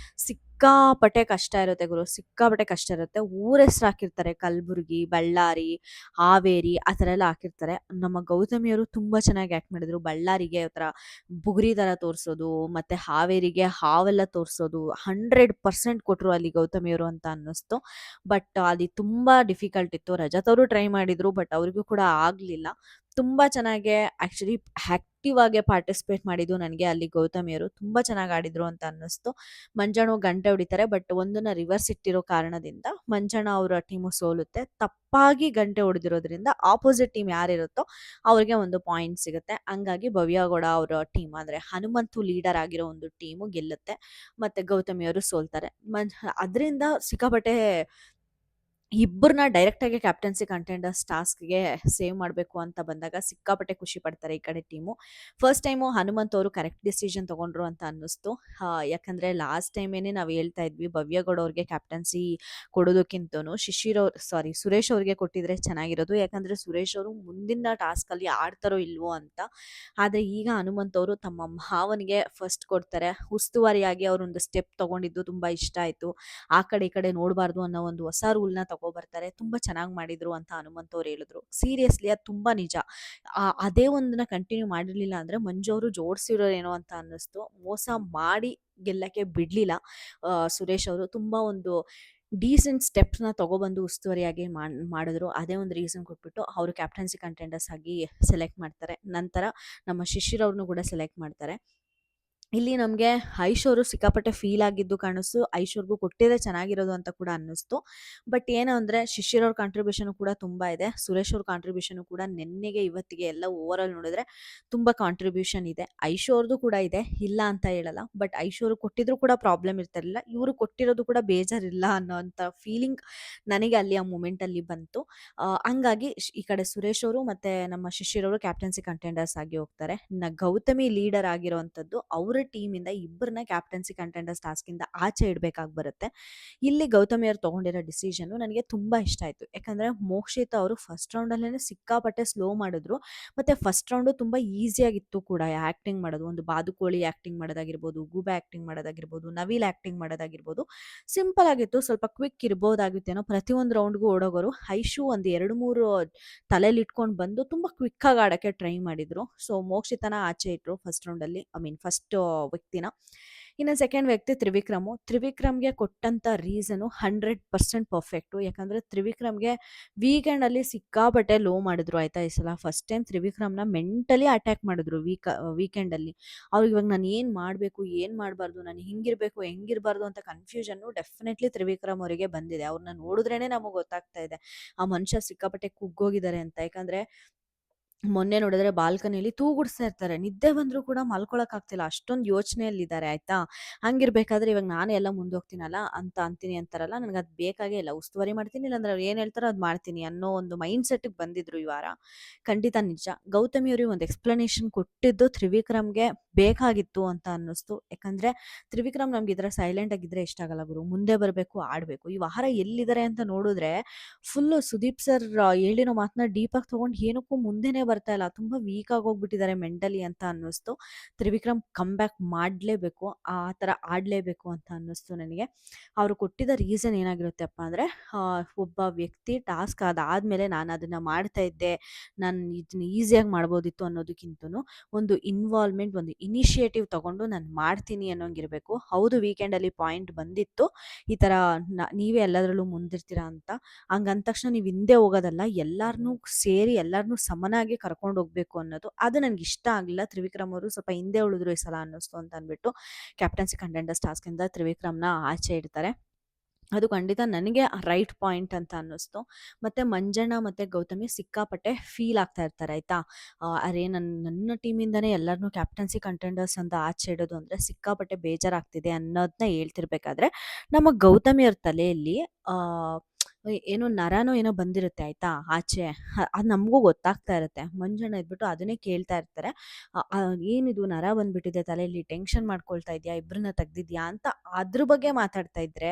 ಸಿಕ್ಕಾಪಟ್ಟೆ ಕಷ್ಟ ಇರುತ್ತೆ ಗುರು, ಸಿಕ್ಕಾಪಟ್ಟೆ ಕಷ್ಟ ಇರುತ್ತೆ. ಊರ ಹೆಸರು ಹಾಕಿರ್ತಾರೆ, ಕಲಬುರ್ಗಿ, ಬಳ್ಳಾರಿ, ಹಾವೇರಿ ಆ ಥರ ಎಲ್ಲ ಹಾಕಿರ್ತಾರೆ. ನಮ್ಮ ಗೌತಮಿಯವರು ತುಂಬ ಚೆನ್ನಾಗಿ ಆ್ಯಕ್ಟ್ ಮಾಡಿದ್ರು. ಬಳ್ಳಾರಿಗೆ ಒಂಥರ ಬುಗುರಿ ಥರ ತೋರಿಸೋದು, ಮತ್ತು ಹಾವೇರಿಗೆ ಹಾವೆಲ್ಲ ತೋರಿಸೋದು 100% ಕೊಟ್ಟರು ಅಲ್ಲಿ ಗೌತಮಿಯವರು ಅಂತ ಅನ್ನಿಸ್ತು. ಬಟ್ ಅಲ್ಲಿ ತುಂಬ ಡಿಫಿಕಲ್ಟ್ ಇತ್ತು. ರಜತ್ ಅವರು ಟ್ರೈ ಮಾಡಿದ್ರು, ಬಟ್ ಅವ್ರಿಗೂ ಕೂಡ ಆಗಲಿಲ್ಲ. ತುಂಬ ಚೆನ್ನಾಗೆ ಆ್ಯಕ್ಚುಲಿ ಆ್ಯಕ್ಟಿವ್ ಆಗಿ ಪಾರ್ಟಿಸಿಪೇಟ್ ಮಾಡಿದ್ದು ನನಗೆ ಅಲ್ಲಿ ಗೌತಮಿಯವರು ತುಂಬ ಚೆನ್ನಾಗಿ ಆಡಿದ್ರು ಅಂತ ಅನ್ನಿಸ್ತು. ಮಂಜಣ್ಣ ಗಂಟೆ ಹೊಡಿತಾರೆ, ಬಟ್ ಒಂದನ್ನ ರಿವರ್ಸ್ ಇಟ್ಟಿರೋ ಕಾರಣದಿಂದ ಮಂಜಣ್ಣ ಅವರ ಟೀಮು ಸೋಲುತ್ತೆ. ತಪ್ಪಾಗಿ ಗಂಟೆ ಹೊಡೆದಿರೋದ್ರಿಂದ ಆಪೋಸಿಟ್ ಟೀಮ್ ಯಾರಿರುತ್ತೋ ಅವ್ರಿಗೆ ಒಂದು ಪಾಯಿಂಟ್ ಸಿಗುತ್ತೆ. ಹಂಗಾಗಿ ಭವ್ಯಗೌಡ ಅವರ ಟೀಮ್ ಅಂದರೆ ಹನುಮಂತು ಲೀಡರ್ ಆಗಿರೋ ಒಂದು ಟೀಮು ಗೆಲ್ಲುತ್ತೆ. ಮತ್ತು ಗೌತಮಿಯವರು ಸೋಲ್ತಾರೆ. ಅದರಿಂದ ಸಿಕ್ಕಾಪಟ್ಟೆ ಇಬ್ಬರನ್ನ ಡೈರೆಕ್ಟಾಗಿ ಕ್ಯಾಪ್ಟನ್ಸಿ ಕಂಟೆಂಡರ್ಸ್ ಟಾಸ್ಕ್‌ಗೆ ಸೇವ್ ಮಾಡಬೇಕು ಅಂತ ಬಂದಾಗ ಸಿಕ್ಕಾಪಟ್ಟೆ ಖುಷಿ ಪಡ್ತಾರೆ ಈ ಕಡೆ ಟೀಮು. ಫಸ್ಟ್ ಟೈಮು ಹನುಮಂತ್ ಅವರು ಕರೆಕ್ಟ್ ಡಿಸಿಷನ್ ತಗೊಂಡ್ರು ಅಂತ ಅನ್ನಿಸ್ತು. ಯಾಕಂದರೆ ಲಾಸ್ಟ್ ಟೈಮೇನೆ ನಾವು ಹೇಳ್ತಾ ಇದ್ವಿ ಭವ್ಯಗೌಡ ಅವ್ರಿಗೆ ಕ್ಯಾಪ್ಟನ್ಸಿ ಕೊಡೋದಕ್ಕಿಂತನೂ ಸುರೇಶ್ ಅವ್ರಿಗೆ ಕೊಟ್ಟಿದ್ರೆ ಚೆನ್ನಾಗಿರೋದು. ಯಾಕಂದರೆ ಸುರೇಶ್ ಅವರು ಮುಂದಿನ ಟಾಸ್ಕಲ್ಲಿ ಆಡ್ತಾರೋ ಇಲ್ವೋ ಅಂತ. ಆದರೆ ಈಗ ಹನುಮಂತ್ ಅವರು ತಮ್ಮ ಮಾವನಿಗೆ ಫಸ್ಟ್ ಕೊಡ್ತಾರೆ. ಉಸ್ತುವಾರಿಯಾಗಿ ಅವರೊಂದು ಸ್ಟೆಪ್ ತಗೊಂಡಿದ್ದು ತುಂಬ ಇಷ್ಟ ಆಯಿತು. ಆ ಕಡೆ ಈ ಕಡೆ ನೋಡಬಾರ್ದು ಅನ್ನೋ ಒಂದು ಹೊಸ ರೂಲ್ನ ತಗೊಬರ್ತಾರೆ. ತುಂಬ ಚೆನ್ನಾಗಿ ಮಾಡಿದ್ರು ಅಂತ ಹನುಮಂತ್ ಅವ್ರು ಹೇಳಿದ್ರು. ಸೀರಿಯಸ್ಲಿ ಅದು ತುಂಬ ನಿಜ. ಅದೇ ಒಂದನ್ನ ಕಂಟಿನ್ಯೂ ಮಾಡಿರಲಿಲ್ಲ ಅಂದರೆ ಮಂಜು ಅವರು ಜೋಡಿಸಿರೋರೇನೋ ಅಂತ ಅನ್ನಿಸ್ತು. ಮೋಸ ಮಾಡಿ ಗೆಲ್ಲಕ್ಕೆ ಬಿಡಲಿಲ್ಲ ಸುರೇಶ್ ಅವರು. ತುಂಬ ಒಂದು ಡೀಸೆಂಟ್ ಸ್ಟೆಪ್ಸ್ನ ತಗೊಬಂದು ಉಸ್ತುವಾರಿಯಾಗಿ ಮಾಡಿದ್ರು. ಅದೇ ಒಂದು ರೀಸನ್ ಕೊಟ್ಬಿಟ್ಟು ಅವರು ಕ್ಯಾಪ್ಟನ್ಸಿ ಕಂಟೆಂಡರ್ಸ್ ಆಗಿ ಸೆಲೆಕ್ಟ್ ಮಾಡ್ತಾರೆ. ನಂತರ ನಮ್ಮ ಶಿಶಿರ್ ಅವ್ರನ್ನೂ ಕೂಡ ಸೆಲೆಕ್ಟ್ ಮಾಡ್ತಾರೆ. ಇಲ್ಲಿ ನಮಗೆ ಐಶ್ ಅವರು ಸಿಕ್ಕಾಪಟ್ಟೆ ಫೀಲ್ ಆಗಿದ್ದು ಕಾಣಿಸ್ತು. ಐಶ್ ಅವ್ರಿಗೂ ಕೊಟ್ಟಿದ್ರೆ ಚೆನ್ನಾಗಿರೋದು ಅಂತ ಕೂಡ ಅನ್ನಿಸ್ತು. ಬಟ್ ಏನು ಅಂದರೆ ಶಿಶಿರ್ ಅವ್ರ ಕಾಂಟ್ರಿಬ್ಯೂಷನ್ ಕೂಡ ತುಂಬ ಇದೆ. ಸುರೇಶ್ ಅವ್ರ ಕಾಂಟ್ರಿಬ್ಯೂಷನ್ ಕೂಡ ನಿನ್ನೆಗೆ ಇವತ್ತಿಗೆ ಎಲ್ಲ ಓವರಾಲ್ ನೋಡಿದ್ರೆ ತುಂಬ ಕಾಂಟ್ರಿಬ್ಯೂಷನ್ ಇದೆ. ಐಶ್ ಅವ್ರದ್ದು ಕೂಡ ಇದೆ, ಇಲ್ಲ ಅಂತ ಹೇಳಲ್ಲ. ಬಟ್ ಐಶ್ ಅವರು ಕೊಟ್ಟಿದ್ರು ಕೂಡ ಪ್ರಾಬ್ಲಮ್ ಇರ್ತಿರಲಿಲ್ಲ. ಇವರು ಕೊಟ್ಟಿರೋದು ಕೂಡ ಬೇಜಾರಿಲ್ಲ ಅನ್ನೋಂಥ ಫೀಲಿಂಗ್ ನನಗೆ ಅಲ್ಲಿ ಆ ಮೂಮೆಂಟಲ್ಲಿ ಬಂತು. ಹಂಗಾಗಿ ಈ ಕಡೆ ಸುರೇಶ್ ಅವರು ಮತ್ತು ನಮ್ಮ ಶಿಶಿರ್ ಅವರು ಕ್ಯಾಪ್ಟನ್ಸಿ ಕಂಟೆಂಡರ್ಸ್ ಆಗಿ ಹೋಗ್ತಾರೆ. ಗೌತಮಿ ಲೀಡರ್ ಆಗಿರೋವಂಥದ್ದು ಅವರ ಟೀಮಿಂದ ಇಬ್ಬರನ್ನ ಕ್ಯಾಪ್ಟನ್ಸಿ ಕಂಟೆಂಡರ್ಸ್ ಟಾಸ್ಕಿಂದ ಆಚೆ ಇಡಬೇಕಾಗಿ ಬರುತ್ತೆ. ಇಲ್ಲಿ ಗೌತಮಿ ಅವರು ತೊಗೊಂಡಿರೋ ಡಿಸಿಷನ್ನು ನನಗೆ ತುಂಬ ಇಷ್ಟ ಆಯಿತು. ಯಾಕಂದರೆ ಮೋಕ್ಷಿತಾ ಅವರು ಫಸ್ಟ್ ರೌಂಡಲ್ಲೇ ಸಿಕ್ಕಾಪಟ್ಟೆ ಸ್ಲೋ ಮಾಡಿದ್ರು. ಮತ್ತು ಫಸ್ಟ್ ರೌಂಡು ತುಂಬ ಈಸಿಯಾಗಿತ್ತು ಕೂಡ ಆ್ಯಕ್ಟಿಂಗ್ ಮಾಡೋದು. ಒಂದು ಬಾದುಕೋಳಿ ಆ್ಯಕ್ಟಿಂಗ್ ಮಾಡೋದಾಗಿರ್ಬೋದು, ಗೂಬೆ ಆ್ಯಕ್ಟಿಂಗ್ ಮಾಡೋದಾಗಿರ್ಬೋದು, ನವಿಲ್ ಆ್ಯಕ್ಟಿಂಗ್ ಮಾಡೋದಾಗಿರ್ಬೋದು. ಸಿಂಪಲ್ ಆಗಿತ್ತು, ಸ್ವಲ್ಪ ಕ್ವಿಕ್ ಇರ್ಬೋದಾಗಿತ್ತೇನೋ. ಪ್ರತಿಯೊಂದು ರೌಂಡ್ಗೂ ಓಡೋಗೋರು. ಐಶು ಒಂದು 2-3 ತಲೆಯಲ್ಲಿ ಇಟ್ಕೊಂಡು ಬಂದು ತುಂಬ ಕ್ವಿಕ್ಕಾಗಿ ಆಡೋಕ್ಕೆ ಟ್ರೈ ಮಾಡಿದರು. ಸೊ ಮೋಕ್ಷಿತನ ಆಚೆ ಇಟ್ಟರು ಫಸ್ಟ್ ರೌಂಡಲ್ಲಿ, ಫಸ್ಟ್ ವ್ಯಕ್ತಿನ. ಇನ್ನು ಸೆಕೆಂಡ್ ವ್ಯಕ್ತಿ ತ್ರಿವಿಕ್ರಮ್ಗೆ ಕೊಟ್ಟಂಥ ರೀಸನು 100% ಪರ್ಫೆಕ್ಟು. ಯಾಕಂದರೆ ತ್ರಿವಿಕ್ರಮ್ಗೆ ವೀಕೆಂಡಲ್ಲಿ ಸಿಕ್ಕಾಪಟ್ಟೆ ಲೋ ಮಾಡಿದ್ರು ಆಯಿತಾ. ಈ ಸಲ ಫಸ್ಟ್ ಟೈಮ್ ತ್ರಿವಿಕ್ರಮ್ನ ಮೆಂಟಲಿ ಅಟ್ಯಾಕ್ ಮಾಡಿದ್ರು ವೀಕೆಂಡಲ್ಲಿ. ಅವ್ರಿಗೆ ಇವಾಗ ನಾನು ಏನು ಮಾಡಬೇಕು, ಏನು ಮಾಡಬಾರ್ದು, ನಾನು ಹಿಂಗಿರಬೇಕು ಹೆಂಗಿರಬಾರ್ದು ಅಂತ ಕನ್ಫ್ಯೂಷನ್ನು ಡೆಫಿನೆಟ್ಲಿ ತ್ರಿವಿಕ್ರಮ್ ಅವರಿಗೆ ಬಂದಿದೆ. ಅವ್ರನ್ನ ನೋಡಿದ್ರೇ ನಮಗೆ ಗೊತ್ತಾಗ್ತಾ ಇದೆ ಆ ಮನುಷ್ಯ ಸಿಕ್ಕಾಪಟ್ಟೆ ಕುಗ್ಗೋಗಿದ್ದಾರೆ ಅಂತ. ಯಾಕಂದರೆ ಮೊನ್ನೆ ನೋಡಿದ್ರೆ ಬಾಲ್ಕನಿಯಲ್ಲಿ ತೂಗುಡಿಸ್ತಾ ಇರ್ತಾರೆ. ನಿದ್ದೆ ಬಂದರೂ ಕೂಡ ಮಲ್ಕೊಳಕ್ಕಾಗ್ತಿಲ್ಲ, ಅಷ್ಟೊಂದು ಯೋಚನೆಯಲ್ಲಿದ್ದಾರೆ ಆಯಿತಾ. ಹಂಗಿರ್ಬೇಕಾದ್ರೆ ಇವಾಗ ನಾನೇ ಎಲ್ಲ ಮುಂದೋಗ್ತೀನಲ್ಲ ಅಂತ ಅಂತೀನಿ ಅಂತಾರಲ್ಲ, ನನಗೆ ಅದು ಬೇಕಾಗೇ ಇಲ್ಲ. ಉಸ್ತುವಾರಿ ಮಾಡ್ತೀನಿ, ಇಲ್ಲಾಂದ್ರೆ ಅವ್ರು ಏನು ಹೇಳ್ತಾರೋ ಅದು ಮಾಡ್ತೀನಿ ಅನ್ನೋ ಒಂದು ಮೈಂಡ್ ಸೆಟ್ಟಿಗೆ ಬಂದಿದ್ರು ಈ ವಾರ. ಖಂಡಿತ ನಿಜ. ಗೌತಮಿ ಅವ್ರಿಗೆ ಒಂದು ಎಕ್ಸ್ಪ್ಲನೇಷನ್ ಕೊಟ್ಟಿದ್ದು ತ್ರಿವಿಕ್ರಮ್ಗೆ ಬೇಕಾಗಿತ್ತು ಅಂತ ಅನ್ನಿಸ್ತು. ಯಾಕಂದರೆ ತ್ರಿವಿಕ್ರಮ್ ನಮ್ಗೆ ಇದರ ಸೈಲೆಂಟ್ ಆಗಿದ್ದರೆ ಇಷ್ಟ ಆಗಲ್ಲ ಗುರು. ಮುಂದೆ ಬರಬೇಕು, ಆಡಬೇಕು. ಈ ವಾರ ಎಲ್ಲಿದ್ದಾರೆ ಅಂತ ನೋಡಿದ್ರೆ ಫುಲ್ಲು ಸುದೀಪ್ ಸರ್ ಹೇಳಿರೋ ಮಾತನ್ನ ಡೀಪಾಗಿ ತೊಗೊಂಡು ಏನಕ್ಕೂ ಮುಂದೆನೇ ಬರ್ತಾ ಇಲ್ಲ, ತುಂಬ ವೀಕ್ ಆಗೋಗ್ಬಿಟ್ಟಿದ್ದಾರೆ ಮೆಂಟಲಿ ಅಂತ ಅನ್ನಿಸ್ತು. ತ್ರಿವಿಕ್ರಮ್ ಕಮ್ ಬ್ಯಾಕ್ ಮಾಡಲೇಬೇಕು, ಆ ಥರ ಆಡಲೇಬೇಕು ಅಂತ ಅನ್ನಿಸ್ತು ನನಗೆ. ಅವರು ಕೊಟ್ಟಿದ್ದ ರೀಸನ್ ಏನಾಗಿರುತ್ತಪ್ಪ ಅಂದರೆ, ಒಬ್ಬ ವ್ಯಕ್ತಿ ಟಾಸ್ಕ್ ಅದಾದಮೇಲೆ ನಾನು ಅದನ್ನು ಮಾಡ್ತಾ ಇದ್ದೆ, ನಾನು ಇದನ್ನ ಈಸಿಯಾಗಿ ಮಾಡ್ಬೋದಿತ್ತು ಅನ್ನೋದಕ್ಕಿಂತನೂ ಒಂದು ಇನ್ವಾಲ್ವ್‌ಮೆಂಟ್, ಒಂದು ಇನಿಷಿಯೇಟಿವ್ ತಗೊಂಡು ನಾನು ಮಾಡ್ತೀನಿ ಅನ್ನೋಂಗಿರಬೇಕು. ಹೌದು, ವೀಕೆಂಡಲ್ಲಿ ಪಾಯಿಂಟ್ ಬಂದಿತ್ತು, ಈ ಥರ ನೀವೇ ಎಲ್ಲದರಲ್ಲೂ ಮುಂದಿರ್ತೀರಾ ಅಂತ. ಹಂಗಂದ ತಕ್ಷಣ ನೀವು ಹಿಂದೆ ಹೋಗೋದಲ್ಲ, ಎಲ್ಲಾರನ್ನೂ ಸೇರಿ ಎಲ್ಲಾರನ್ನೂ ಸಮನಾಗಿ ಕರ್ಕೊಂಡು ಹೋಗ್ಬೇಕು ಅನ್ನೋದು. ಅದು ನನಗೆ ಇಷ್ಟ ಆಗಲಿಲ್ಲ. ತ್ರಿವಿಕ್ರಮ್ ಅವರು ಸ್ವಲ್ಪ ಹಿಂದೆ ಉಳಿದ್ರು ಈ ಸಲ ಅನ್ನಿಸ್ತು ಅಂತ ಅಂದ್ಬಿಟ್ಟು ಕ್ಯಾಪ್ಟನ್ಸಿ ಕಂಟೆಂಡರ್ಸ್ ಟಾಸ್ಕಿಂದ ತ್ರಿವಿಕ್ರಮ್‌ನ ಆಚೆ ಇಡ್ತಾರೆ. ಅದು ಖಂಡಿತ ನನಗೆ ರೈಟ್ ಪಾಯಿಂಟ್ ಅಂತ ಅನ್ನಿಸ್ತು. ಮತ್ತು ಮಂಜಣ್ಣ ಮತ್ತು ಗೌತಮಿ ಸಿಕ್ಕಾಪಟ್ಟೆ ಫೀಲ್ ಆಗ್ತಾ ಇರ್ತಾರೆ ಆಯಿತಾ. ಅರೆ ನನ್ನ ಟೀಮಿಂದನೇ ಎಲ್ಲರನ್ನೂ ಕ್ಯಾಪ್ಟನ್ಸಿ ಕಂಟೆಂಡರ್ಸ್ ಅಂತ ಆಚೆ ಇಡೋದು ಅಂದರೆ ಸಿಕ್ಕಾಪಟ್ಟೆ ಬೇಜಾರಾಗ್ತಿದೆ ಅನ್ನೋದನ್ನ ಹೇಳ್ತಿರ್ಬೇಕಾದ್ರೆ, ನಮ್ಮ ಗೌತಮಿ ಅವ್ರ ತಲೆಯಲ್ಲಿ ಏನೋ ನರನೋ ಏನೋ ಬಂದಿರುತ್ತೆ ಆಯಿತಾ ಆಚೆ. ಅದು ನಮಗೂ ಗೊತ್ತಾಗ್ತಾ ಇರುತ್ತೆ. ಮಂಜಣ್ಣ ಇದ್ಬಿಟ್ಟು ಅದನ್ನೇ ಕೇಳ್ತಾ ಇರ್ತಾರೆ. ಏನಿದು ನರ ಬಂದ್ಬಿಟ್ಟಿದೆ ತಲೆಯಲ್ಲಿ, ಟೆನ್ಷನ್ ಮಾಡ್ಕೊಳ್ತಾ ಇದೆಯಾ, ಇಬ್ಬರನ್ನ ತೆಗ್ದಿದ್ಯಾ ಅಂತ ಅದ್ರ ಬಗ್ಗೆ ಮಾತಾಡ್ತಾ ಇದ್ರೆ,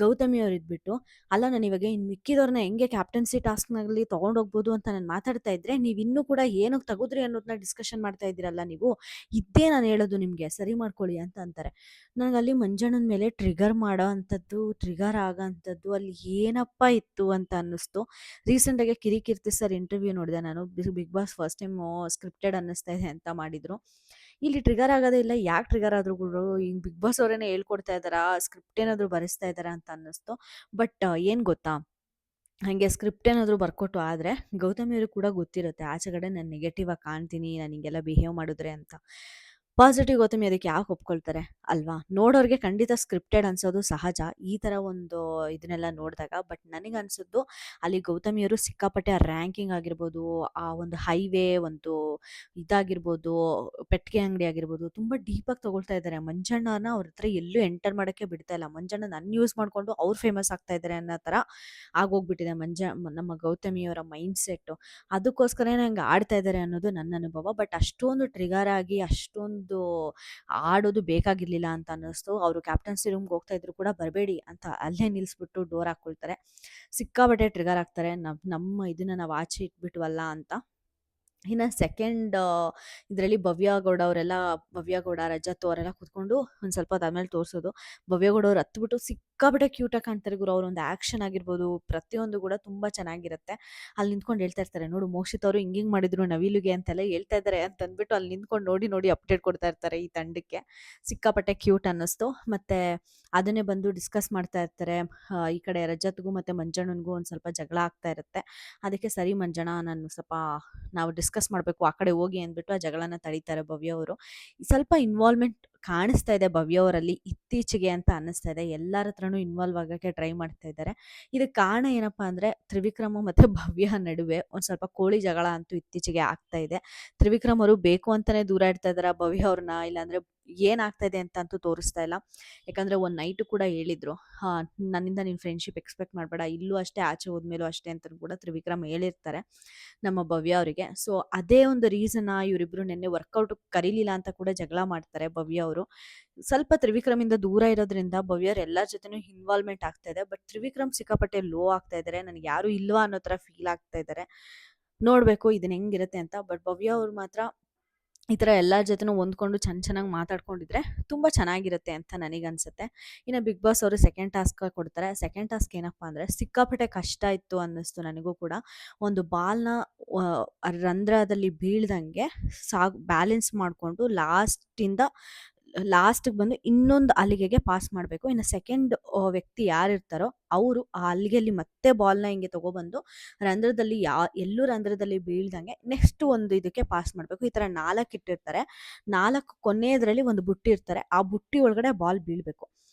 ಗೌತಮಿ ಅವ್ರು ಇದ್ಬಿಟ್ಟು, ಅಲ್ಲ ನಾನು ಇವಾಗ ಇನ್ನು ಮಿಕ್ಕಿದವ್ರನ್ನ ಹೆಂಗೆ ಕ್ಯಾಪ್ಟನ್ಸಿ ಟಾಸ್ಕ್ನಲ್ಲಿ ತೊಗೊಂಡೋಗ್ಬೋದು ಅಂತ ನಾನು ಮಾತಾಡ್ತಾ ಇದ್ರೆ, ನೀವು ಇನ್ನೂ ಕೂಡ ಏನಕ್ಕೆ ತೆಗೆದ್ರಿ ಅನ್ನೋದನ್ನ ಡಿಸ್ಕಷನ್ ಮಾಡ್ತಾ ಇದ್ದೀರಲ್ಲ ನೀವು, ಇದ್ದೇ ನಾನು ಹೇಳೋದು ನಿಮಗೆ, ಸರಿ ಮಾಡ್ಕೊಳ್ಳಿ ಅಂತ ಅಂತಾರೆ. ನನಗೆ ಅಲ್ಲಿ ಮಂಜಣ್ಣನ ಮೇಲೆ ಟ್ರಿಗರ್ ಮಾಡೋ ಅಂಥದ್ದು, ಟ್ರಿಗರ್ ಆಗೋ ಅಂಥದ್ದು ಅಲ್ಲಿ ಏನಪ್ಪ ಇತ್ತು ಅಂತ ಅನ್ನಿಸ್ತು. ರೀಸೆಂಟಾಗಿ ಕಿರಿಕೀರ್ತಿ ಸರ್ ಇಂಟರ್ವ್ಯೂ ನೋಡಿದೆ ನಾನು. Bigg Boss first time scripted ಅನ್ನಿಸ್ತಾ ಇದೆ ಅಂತ ಮಾಡಿದ್ರು. ಇಲ್ಲಿ ಟ್ರಿಗರ್ ಆಗೋದೇ ಇಲ್ಲ, ಯಾಕೆ ಟ್ರಿಗರ್ ಆದ್ರು ಗುರು, ಹಿಂಗೆ ಬಿಗ್ ಬಾಸ್ ಅವರೇನೆ ಹೇಳ್ಕೊಡ್ತಾ ಇದ್ದಾರಾ, ಸ್ಕ್ರಿಪ್ಟ್ ಏನಾದರೂ ಬರೆಸ್ತಾ ಇದ್ದಾರಾ ಅಂತ ಅನ್ನಿಸ್ತು. ಬಟ್ ಏನು ಗೊತ್ತಾ, ಹಾಗೆ ಸ್ಕ್ರಿಪ್ಟ್ ಏನಾದರೂ ಬರ್ಕೊಟ್ಟು ಆದರೆ ಗೌತಮಿ ಅವ್ರಿಗೆ ಕೂಡ ಗೊತ್ತಿರುತ್ತೆ ಆಚೆಗಡೆ ನಾನು ನೆಗೆಟಿವ್ ಆಗಿ ಕಾಣ್ತೀನಿ, ನಾನು ಹಿಂಗೆಲ್ಲ ಬಿಹೇವ್ ಮಾಡಿದ್ರೆ ಅಂತ. ಪಾಸಿಟಿವ್ ಗೌತಮಿ ಅದಕ್ಕೆ ಯಾಕೆ ಒಪ್ಕೊಳ್ತಾರೆ ಅಲ್ವಾ? ನೋಡೋರಿಗೆ ಖಂಡಿತ ಸ್ಕ್ರಿಪ್ಟೆಡ್ ಅನ್ಸೋದು ಸಹಜ ಈ ಥರ ಒಂದು ಇದನ್ನೆಲ್ಲ ನೋಡಿದಾಗ. ಬಟ್ ನನಗನ್ಸಿದ್ದು ಅಲ್ಲಿ ಗೌತಮಿಯವರು ಸಿಕ್ಕಾಪಟ್ಟೆ ಆ ರ್ಯಾಂಕಿಂಗ್ ಆಗಿರ್ಬೋದು, ಆ ಒಂದು ಹೈವೇ ಒಂದು ಇದಾಗಿರ್ಬೋದು, ಪೆಟ್ಟಿಗೆ ಅಂಗಡಿ ಆಗಿರ್ಬೋದು, ತುಂಬ ಡೀಪಾಗಿ ತಗೊಳ್ತಾ ಇದ್ದಾರೆ. ಮಂಜಣ್ಣನ ಅವ್ರ ಹತ್ರ ಎಲ್ಲೂ ಎಂಟರ್ ಮಾಡೋಕ್ಕೆ ಬಿಡ್ತಾ ಇಲ್ಲ. ಮಂಜಣ್ಣ ನನ್ನ ಯೂಸ್ ಮಾಡಿಕೊಂಡು ಅವ್ರು ಫೇಮಸ್ ಆಗ್ತಾ ಇದ್ದಾರೆ ಅನ್ನೋ ಥರ ಆಗೋಗ್ಬಿಟ್ಟಿದೆ ನಮ್ಮ ಗೌತಮಿಯವರ ಮೈಂಡ್ ಸೆಟ್ಟು. ಅದಕ್ಕೋಸ್ಕರನೇ ಹಂಗೆ ಆಡ್ತಾ ಇದ್ದಾರೆ ಅನ್ನೋದು ನನ್ನ ಅನುಭವ. ಬಟ್ ಅಷ್ಟೊಂದು ಟ್ರಿಗರ್ ಆಗಿ ಅಷ್ಟೊಂದು ಆಡೋದು ಬೇಕಾಗಿರ್ಲಿಲ್ಲ ಅಂತ ಅನ್ನಿಸ್ತು. ಅವರು ಕ್ಯಾಪ್ಟನ್ಸಿ ರೂಮ್ಗೆ ಹೋಗ್ತಾ ಇದ್ರು ಕೂಡ ಬರಬೇಡಿ ಅಂತ ಅಲ್ಲೇ ನಿಲ್ಲಿಸ್ಬಿಟ್ಟು ಡೋರ್ ಹಾಕ್ಕೊಳ್ತಾರೆ. ಸಿಕ್ಕಾಪಟ್ಟೆ ಟ್ರಿಗರ್ ಆಗ್ತಾರೆ, ನಮ್ಮ ಇದನ್ನ ನಾವು ಆಚೆ ಇಟ್ಬಿಟ್ವಲ್ಲ ಅಂತ. ಇನ್ನು ಸೆಕೆಂಡ್ ಇದರಲ್ಲಿ ಭವ್ಯಗೌಡ ಅವರೆಲ್ಲ, ಭವ್ಯಗೌಡ, ರಜತ್ ಅವರೆಲ್ಲ ಕೂತ್ಕೊಂಡು ಒಂದು ಸ್ವಲ್ಪ ಹೊತ್ತಾದ್ಮೇಲೆ ತೋರಿಸೋದು. ಭವ್ಯಗೌಡ ಅವ್ರು ಹತ್ಬಿಟ್ಟು ಸಿಕ್ಕಾಪಟ್ಟೆ ಕ್ಯೂಟಾಗಿ ಕಾಣ್ತಾರೆ ಗುರು. ಅವರೊಂದು ಆ್ಯಕ್ಷನ್ ಆಗಿರ್ಬೋದು, ಪ್ರತಿಯೊಂದು ಕೂಡ ತುಂಬ ಚೆನ್ನಾಗಿರುತ್ತೆ. ಅಲ್ಲಿ ನಿಂತ್ಕೊಂಡು ಹೇಳ್ತಾ ಇರ್ತಾರೆ, ನೋಡು ಮೋಕ್ಷಿತ್ ಅವರು ಹಿಂಗಿಂಗೆ ಮಾಡಿದ್ರು ನವಿಲುಗೆ ಅಂತೆಲ್ಲ ಹೇಳ್ತಾ ಇದ್ದಾರೆ ಅಂತ ಅಂದ್ಬಿಟ್ಟು ಅಲ್ಲಿ ನಿಂತ್ಕೊಂಡು ನೋಡಿ ನೋಡಿ ಅಪ್ಡೇಟ್ ಕೊಡ್ತಾ ಇರ್ತಾರೆ ಈ ತಂಡಕ್ಕೆ. ಸಿಕ್ಕಾಪಟ್ಟೆ ಕ್ಯೂಟ್ ಅನ್ನಿಸ್ತು. ಮತ್ತು ಅದನ್ನೇ ಬಂದು ಡಿಸ್ಕಸ್ ಮಾಡ್ತಾ ಇರ್ತಾರೆ. ಈ ಕಡೆ ರಜತ್ಗೂ ಮತ್ತು ಮಂಜಣ್ಣನಿಗೂ ಒಂದು ಸ್ವಲ್ಪ ಜಗಳ ಆಗ್ತಾ ಇರುತ್ತೆ. ಅದಕ್ಕೆ ಸರಿ ಮಂಜಣ್ಣ, ನಾನು ಸ್ವಲ್ಪ ನಾವು ಡಿಸ್ಕಸ್ ಮಾಡಬೇಕು, ಆ ಕಡೆ ಹೋಗಿ ಅಂದ್ಬಿಟ್ಟು ಆ ಜಗಳನ ತಡೀತಾರೆ ಭವ್ಯ ಅವರು. ಸ್ವಲ್ಪ ಇನ್ವಾಲ್ವ್ಮೆಂಟ್ ಕಾಣಿಸ್ತಾ ಇದೆ ಭವ್ಯ ಅವರಲ್ಲಿ ಇತ್ತೀಚೆಗೆ ಅಂತ ಅನ್ನಿಸ್ತಾ ಇದೆ. ಎಲ್ಲರ ಹತ್ರನೂ ಇನ್ವಾಲ್ವ್ ಆಗೋಕ್ಕೆ ಟ್ರೈ ಮಾಡ್ತಾ ಇದ್ದಾರೆ. ಇದಕ್ಕೆ ಕಾರಣ ಏನಪ್ಪ ಅಂದರೆ, ತ್ರಿವಿಕ್ರಮ ಮತ್ತು ಭವ್ಯ ನಡುವೆ ಒಂದು ಸ್ವಲ್ಪ ಕೋಳಿ ಜಗಳ ಅಂತೂ ಇತ್ತೀಚೆಗೆ ಆಗ್ತಾ ಇದೆ. ತ್ರಿವಿಕ್ರಮ್ ಅವರು ಬೇಕು ಅಂತಲೇ ದೂರ ಇಡ್ತಾ ಇದ್ದಾರೆ ಭವ್ಯ ಅವ್ರನ್ನ, ಇಲ್ಲಾಂದರೆ ಏನಾಗ್ತಾ ಇದೆ ಅಂತ ಅಂತೂ ತೋರಿಸ್ತಾ ಇಲ್ಲ. ಯಾಕಂದರೆ ಒಂದು ನೈಟು ಕೂಡ ಹೇಳಿದರು, ನನ್ನಿಂದ ನೀನು ಫ್ರೆಂಡ್ಶಿಪ್ ಎಕ್ಸ್ಪೆಕ್ಟ್ ಮಾಡಬೇಡ, ಇಲ್ಲೂ ಅಷ್ಟೇ ಆಚೆ ಹೋದ್ಮೇಲೂ ಅಷ್ಟೇ ಅಂತ ಕೂಡ ತ್ರಿವಿಕ್ರಮ್ ಹೇಳಿರ್ತಾರೆ ನಮ್ಮ ಭವ್ಯ ಅವರಿಗೆ. ಸೊ ಅದೇ ಒಂದು ರೀಸನ್ನ ಇವರಿಬ್ಬರು ನಿನ್ನೆ ವರ್ಕೌಟ್ ಕರೀಲಿಲ್ಲ ಅಂತ ಕೂಡ ಜಗಳ ಮಾಡ್ತಾರೆ ಭವ್ಯ ಅವರು. ಸ್ವಲ್ಪ ತ್ರಿವಿಕ್ರಮಿಂದ ದೂರ ಇರೋದ್ರಿಂದ ಭವ್ಯರು ಎಲ್ಲರ ಜೊತೆನೂ ಇನ್ವಾಲ್ವ್ಮೆಂಟ್ ಆಗ್ತಾ ಇದೆ. ಬಟ್ ತ್ರಿವಿಕ್ರಮ್ ಸಿಕ್ಕಾಪಟ್ಟೆ ಲೋ ಆಗ್ತಾ ಇದ್ದಾರೆ, ನನಗೆ ಯಾರೂ ಇಲ್ವಾ ಅನ್ನೋ ಥರ ಫೀಲ್ ಆಗ್ತಾ ಇದ್ದಾರೆ. ನೋಡಬೇಕು ಇದನ್ನ ಹೆಂಗಿರುತ್ತೆ ಅಂತ. ಬಟ್ ಭವ್ಯ ಅವ್ರು ಮಾತ್ರ ಈ ಥರ ಎಲ್ಲರ ಜೊತೆನೂ ಹೊಂದ್ಕೊಂಡು ಚೆನ್ನಾಗಿ ಮಾತಾಡ್ಕೊಂಡಿದ್ರೆ ತುಂಬ ಚೆನ್ನಾಗಿರುತ್ತೆ ಅಂತ ನನಗನ್ಸುತ್ತೆ. ಇನ್ನು ಬಿಗ್ ಬಾಸ್ ಅವರು ಸೆಕೆಂಡ್ ಟಾಸ್ಕ್ ಕೊಡ್ತಾರೆ. ಸೆಕೆಂಡ್ ಟಾಸ್ಕ್ ಏನಪ್ಪ ಅಂದರೆ, ಸಿಕ್ಕಾಪಟ್ಟೆ ಕಷ್ಟ ಇತ್ತು ಅನ್ನಿಸ್ತು ನನಗೂ ಕೂಡ. ಒಂದು ಬಾಲ್ನ ರಂಧ್ರದಲ್ಲಿ ಬೀಳ್ದಂಗೆ ಬ್ಯಾಲೆನ್ಸ್ ಮಾಡಿಕೊಂಡು ಲಾಸ್ಟಿಗೆ ಬಂದು ಇನ್ನೊಂದು ಹಲಿಗೆಗೆ ಪಾಸ್ ಮಾಡಬೇಕು. ಇನ್ನು ಸೆಕೆಂಡ್ ವ್ಯಕ್ತಿ ಯಾರಿರ್ತಾರೋ ಅವರು ಆ ಹಲಿಗೆಯಲ್ಲಿ ಮತ್ತೆ ಬಾಲ್ನ ಹಿಂಗೆ ತೊಗೊಬಂದು ರಂಧ್ರದಲ್ಲಿ ಎಲ್ಲೂ ರಂಧ್ರದಲ್ಲಿ ಬೀಳ್ದಂಗೆ ನೆಕ್ಸ್ಟ್ ಒಂದು ಇದಕ್ಕೆ ಪಾಸ್ ಮಾಡಬೇಕು. ಈ ಥರ 4 ಇಟ್ಟಿರ್ತಾರೆ. 4 ಕೊನೆಯದರಲ್ಲಿ ಒಂದು ಬುಟ್ಟಿ ಇರ್ತಾರೆ, ಆ ಬುಟ್ಟಿ ಒಳಗಡೆ ಬಾಲ್ ಬೀಳಬೇಕು.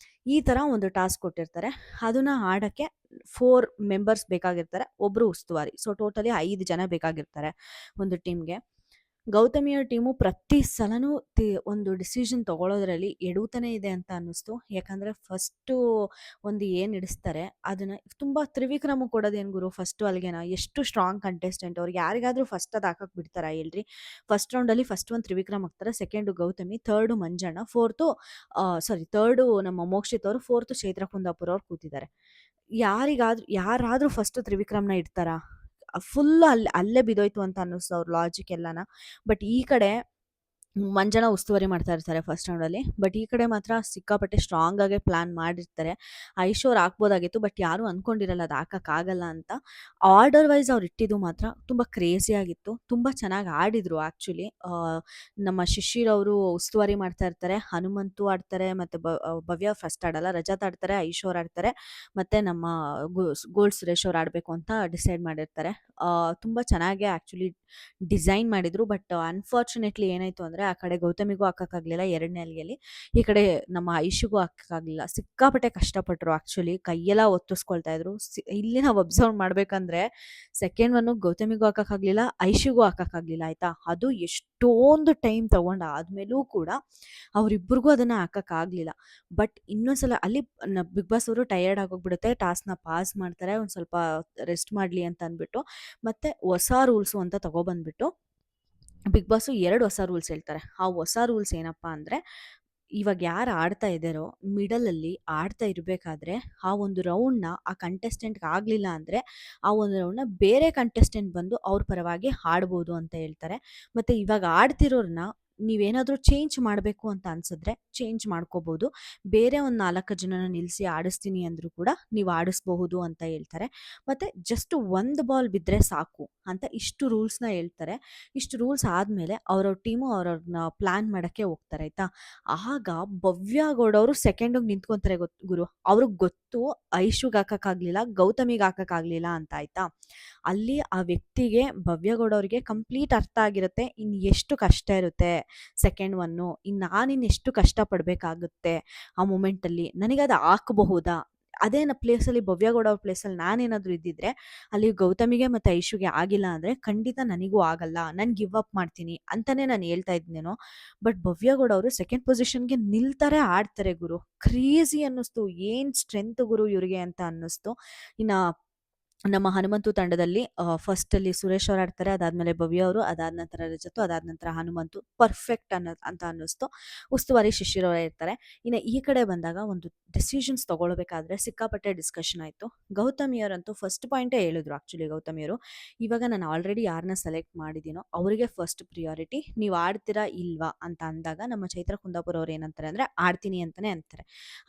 ಈ ಥರ ಒಂದು ಟಾಸ್ಕ್ ಕೊಟ್ಟಿರ್ತಾರೆ. ಅದನ್ನ ಆಡೋಕ್ಕೆ 4 ಮೆಂಬರ್ಸ್ ಬೇಕಾಗಿರ್ತಾರೆ, ಒಬ್ಬರು ಉಸ್ತುವಾರಿ. ಸೊ ಟೋಟಲಿ 5 ಜನ ಬೇಕಾಗಿರ್ತಾರೆ ಒಂದು ಟೀಮ್ಗೆ. ಗೌತಮಿಯ ಟೀಮು ಪ್ರತಿ ಸಲನೂ ಒಂದು ಡಿಸಿಷನ್ ತಗೊಳ್ಳೋದ್ರಲ್ಲಿ ಎಡುತ್ತಾನೆ ಇದೆ ಅಂತ ಅನ್ನಿಸ್ತು. ಯಾಕಂದರೆ ಫಸ್ಟು ಒಂದು ಏನು ಇಡಿಸ್ತಾರೆ ಅದನ್ನು ತುಂಬ ತ್ರಿವಿಕ್ರಮ ಕೊಡೋದೇನು ಗುರು, ಫಸ್ಟು ಅಲ್ಲಿಗೆನ ಎಷ್ಟು ಸ್ಟ್ರಾಂಗ್ ಕಂಟೆಸ್ಟೆಂಟ್, ಅವ್ರಿಗೆ ಯಾರಿಗಾದರೂ ಫಸ್ಟ್ ಅದು ಹಾಕಕ್ಕೆ ಬಿಡ್ತಾರಾ ಹೇಳ್ರಿ? ಫಸ್ಟ್ ರೌಂಡಲ್ಲಿ ಫಸ್ಟ್ ಒಂದು ತ್ರಿವಿಕ್ರಮ್ ಹಾಕ್ತಾರೆ, second Gowthami, third Manjanna, third ನಮ್ಮ ಮೋಕ್ಷಿತ್ ಅವರು, ಫೋರ್ತು ಚೈತ್ರ ಕುಂದಾಪುರ ಅವ್ರು ಕೂತಿದ್ದಾರೆ. ಯಾರಾದರೂ ಫಸ್ಟು ತ್ರಿವಿಕ್ರಮ್ನ ಇಡ್ತಾರಾ? ಫುಲ್ ಅಲ್ಲೇ ಬಿದ್ದೋಯ್ತು ಅಂತ ಅನ್ನಿಸ್ತು ಅವ್ರ ಲಾಜಿಕ್ ಎಲ್ಲಾನ. ಬಟ್ ಈ ಕಡೆ ಮಂಜಣ್ಣ ಉಸ್ತುವಾರಿ ಮಾಡ್ತಾ ಇರ್ತಾರೆ ಫಸ್ಟ್ ರೌಂಡಲ್ಲಿ. ಬಟ್ ಈ ಕಡೆ ಮಾತ್ರ ಸಿಕ್ಕಾಪಟ್ಟೆ ಸ್ಟ್ರಾಂಗ್ ಆಗೇ ಪ್ಲಾನ್ ಮಾಡಿರ್ತಾರೆ. ಐಶು ಅವ್ರು ಹಾಕ್ಬೋದಾಗಿತ್ತು, ಬಟ್ ಯಾರು ಅನ್ಕೊಂಡಿರಲ್ಲ ಅದು ಹಾಕಕ್ಕಾಗಲ್ಲ ಅಂತ. ಆರ್ಡರ್ ವೈಸ್ ಅವ್ರು ಇಟ್ಟಿದ್ದು ಮಾತ್ರ ತುಂಬ ಕ್ರೇಜಿ ಆಗಿತ್ತು. ತುಂಬ ಚೆನ್ನಾಗಿ ಆಡಿದ್ರು ಆ್ಯಕ್ಚುಲಿ. ನಮ್ಮ ಶಿಶಿರ್ ಅವರು ಉಸ್ತುವಾರಿ ಮಾಡ್ತಾ ಇರ್ತಾರೆ, ಹನುಮಂತು ಆಡ್ತಾರೆ, ಮತ್ತು ಭವ್ಯ ಫಸ್ಟ್ ಆಡಲ್ಲ, ರಜತ್ ಆಡ್ತಾರೆ, ಐಶು ಅವ್ರು ಆಡ್ತಾರೆ, ಮತ್ತು ನಮ್ಮ ಗೋಲ್ಡ್ ಸುರೇಶ್ ಅವ್ರು ಆಡಬೇಕು ಅಂತ ಡಿಸೈಡ್ ಮಾಡಿರ್ತಾರೆ. ತುಂಬ ಚೆನ್ನಾಗೇ ಆ್ಯಕ್ಚುಲಿ ಡಿಸೈನ್ ಮಾಡಿದ್ರು. ಬಟ್ ಅನ್ಫಾರ್ಚುನೇಟ್ಲಿ ಏನಾಯ್ತು ಅಂದರೆ ಆ ಕಡೆ ಗೌತಮಿಗೂ ಹಾಕೋಕ್ಕಾಗಲಿಲ್ಲ ಎರಡನೇ ಅಲ್ಲಿಯಲ್ಲಿ, ಈ ಕಡೆ ನಮ್ಮ ಐಶುಗೂ ಹಾಕೋಕ್ಕಾಗಲಿಲ್ಲ. ಸಿಕ್ಕಾಪಟ್ಟೆ ಕಷ್ಟಪಟ್ಟರು ಆ್ಯಕ್ಚುಲಿ, ಕೈಯೆಲ್ಲ ಒತ್ತಿಸ್ಕೊಳ್ತಾ ಇದ್ರು. ಇಲ್ಲಿ ನಾವು ಅಬ್ಸರ್ವ್ ಮಾಡಬೇಕಂದ್ರೆ ಸೆಕೆಂಡ್ ಒನ್ನು ಗೌತಮಿಗೂ ಹಾಕೋಕ್ಕಾಗಲಿಲ್ಲ, ಐಶುಗೂ ಹಾಕೋಕ್ಕಾಗಲಿಲ್ಲ ಆಯಿತಾ. ಅದು ಎಷ್ಟೊಂದು ಟೈಮ್ ತೊಗೊಂಡು ಆದಮೇಲೂ ಕೂಡ ಅವರಿಬ್ಬರಿಗೂ ಅದನ್ನು ಹಾಕೋಕ್ಕಾಗಲಿಲ್ಲ. ಬಟ್ ಇನ್ನೊಂದ್ಸಲ ಅಲ್ಲಿ ಬಿಗ್ ಬಾಸ್ ಅವರು ಟಯರ್ಡ್ ಆಗೋಗ್ಬಿಡುತ್ತೆ, ಟಾಸ್ಕ್ನ ಪಾಸ್ ಮಾಡ್ತಾರೆ, ಒಂದು ಸ್ವಲ್ಪ ರೆಸ್ಟ್ ಮಾಡಲಿ ಅಂತ ಅಂದ್ಬಿಟ್ಟು ಮತ್ತೆ ಹೊಸ ರೂಲ್ಸು ಅಂತ ತಗೊಬಂದ್ಬಿಟ್ಟು ಬಿಗ್ ಬಾಸು 2 ಹೊಸ ರೂಲ್ಸ್ ಹೇಳ್ತಾರೆ. ಆ ಹೊಸ ರೂಲ್ಸ್ ಏನಪ್ಪಾ ಅಂದರೆ, ಇವಾಗ ಯಾರು ಆಡ್ತಾ ಇದ್ದಾರೋ ಮಿಡಲಲ್ಲಿ ಆಡ್ತಾ ಇರಬೇಕಾದ್ರೆ ಆ ಒಂದು ರೌಂಡ್ನ ಆ ಕಂಟೆಸ್ಟೆಂಟ್ಗೆ ಆಗಲಿಲ್ಲ ಅಂದರೆ ಆ ಒಂದು ರೌಂಡ್ನ ಬೇರೆ ಕಂಟೆಸ್ಟೆಂಟ್ ಬಂದು ಅವ್ರ ಪರವಾಗಿ ಆಡ್ಬೋದು ಅಂತ ಹೇಳ್ತಾರೆ. ಮತ್ತು ಇವಾಗ ಆಡ್ತಿರೋರನ್ನ ನೀವೇನಾದರೂ ಚೇಂಜ್ ಮಾಡಬೇಕು ಅಂತ ಅನ್ಸಿದ್ರೆ ಚೇಂಜ್ ಮಾಡ್ಕೋಬೋದು. ಬೇರೆ ಒಂದು 4 ಜನನ ನಿಲ್ಲಿಸಿ ಆಡಿಸ್ತೀನಿ ಅಂದರೂ ಕೂಡ ನೀವು ಆಡಿಸ್ಬಹುದು ಅಂತ ಹೇಳ್ತಾರೆ. ಮತ್ತು ಜಸ್ಟ್ ಒಂದು ಬಾಲ್ ಬಿದ್ದರೆ ಸಾಕು ಅಂತ ಇಷ್ಟು ರೂಲ್ಸ್ನ ಹೇಳ್ತಾರೆ. ಇಷ್ಟು ರೂಲ್ಸ್ ಆದಮೇಲೆ ಅವ್ರವ್ರ ಟೀಮು ಅವ್ರವ್ರನ್ನ ಪ್ಲ್ಯಾನ್ ಮಾಡೋಕ್ಕೆ ಹೋಗ್ತಾರೆ ಆಯಿತಾ. ಆಗ ಭವ್ಯ ಗೌಡ ಅವರು ಸೆಕೆಂಡಿಗೆ ನಿಂತ್ಕೊಂತಾರೆ ಗುರು. ಅವ್ರಿಗೆ ಗೊತ್ತು ಐಶುಗೆ ಹಾಕೋಕ್ಕಾಗಲಿಲ್ಲ, ಗೌತಮಿಗೆ ಹಾಕೋಕ್ಕಾಗಲಿಲ್ಲ ಅಂತ ಆಯಿತಾ. ಅಲ್ಲಿ ಆ ವ್ಯಕ್ತಿಗೆ ಭವ್ಯ ಗೌಡ ಅವರಿಗೆ ಕಂಪ್ಲೀಟ್ ಅರ್ಥ ಆಗಿರುತ್ತೆ ಇನ್ನು ಎಷ್ಟು ಕಷ್ಟ ಇರುತ್ತೆ ಸೆಕೆಂಡ್ ಒನ್ನು, ಇನ್ನು ನಾನಿನ್ನು ಎಷ್ಟು ಕಷ್ಟಪಡಬೇಕಾಗುತ್ತೆ ಆ ಮೂಮೆಂಟಲ್ಲಿ, ನನಗದು ಹಾಕಬಹುದಾ. ಅದೇ ಪ್ಲೇಸಲ್ಲಿ ಭವ್ಯಗೌಡ ಅವ್ರ ಪ್ಲೇಸಲ್ಲಿ ನಾನೇನಾದರೂ ಇದ್ದಿದ್ರೆ ಅಲ್ಲಿ ಗೌತಮಿಗೆ ಮತ್ತು ಐಶುಗೆ ಆಗಿಲ್ಲ ಅಂದರೆ ಖಂಡಿತ ನನಗೂ ಆಗಲ್ಲ, ನಾನು ಗಿವ್ ಅಪ್ ಮಾಡ್ತೀನಿ ಅಂತಲೇ ನಾನು ಹೇಳ್ತಾ ಇದ್ದೀನೇನೋ. ಬಟ್ ಭವ್ಯಗೌಡ ಅವರು ಸೆಕೆಂಡ್ ಪೊಸಿಷನ್ಗೆ ನಿಲ್ತಾರೆ, ಆಡ್ತಾರೆ ಗುರು. ಕ್ರೇಜಿ ಅನ್ನಿಸ್ತು, ಏನು ಸ್ಟ್ರೆಂತ್ ಗುರು ಇವರಿಗೆ ಅಂತ ಅನ್ನಿಸ್ತು. ಇನ್ನು ನಮ್ಮ ಹನುಮಂತು ತಂಡದಲ್ಲಿ ಫಸ್ಟಲ್ಲಿ ಸುರೇಶ್ ಅವ್ರು ಆಡ್ತಾರೆ, ಅದಾದಮೇಲೆ ಭವ್ಯ ಅವರು, ಅದಾದ ನಂತರ ರಜತು, ಅದಾದ ನಂತರ ಹನುಮಂತು. ಪರ್ಫೆಕ್ಟ್ ಅಂತ ಅನ್ನಿಸ್ತು. ಉಸ್ತುವಾರಿ ಶಿಶಿರ್ ಅವರೇ ಇರ್ತಾರೆ. ಇನ್ನು ಈ ಕಡೆ ಬಂದಾಗ ಒಂದು ಡಿಸಿಷನ್ಸ್ ತೊಗೊಳ್ಬೇಕಾದ್ರೆ ಸಿಕ್ಕಾಪಟ್ಟೆ ಡಿಸ್ಕಷನ್ ಆಯಿತು. ಗೌತಮಿಯವರಂತೂ ಫಸ್ಟ್ ಪಾಯಿಂಟೇ ಹೇಳಿದ್ರು ಆ್ಯಕ್ಚುಲಿ. ಗೌತಮಿಯವರು, ಇವಾಗ ನಾನು ಆಲ್ರೆಡಿ ಯಾರನ್ನ ಸೆಲೆಕ್ಟ್ ಮಾಡಿದ್ದೀನೋ ಅವರಿಗೆ ಫಸ್ಟ್ ಪ್ರಿಯಾರಿಟಿ, ನೀವು ಆಡ್ತೀರಾ ಇಲ್ವಾ ಅಂತ ಅಂದಾಗ ನಮ್ಮ ಚೈತ್ರ ಕುಂದಾಪುರ ಅವ್ರು ಏನಂತಾರೆ ಅಂದರೆ ಆಡ್ತೀನಿ ಅಂತಲೇ ಅಂತಾರೆ.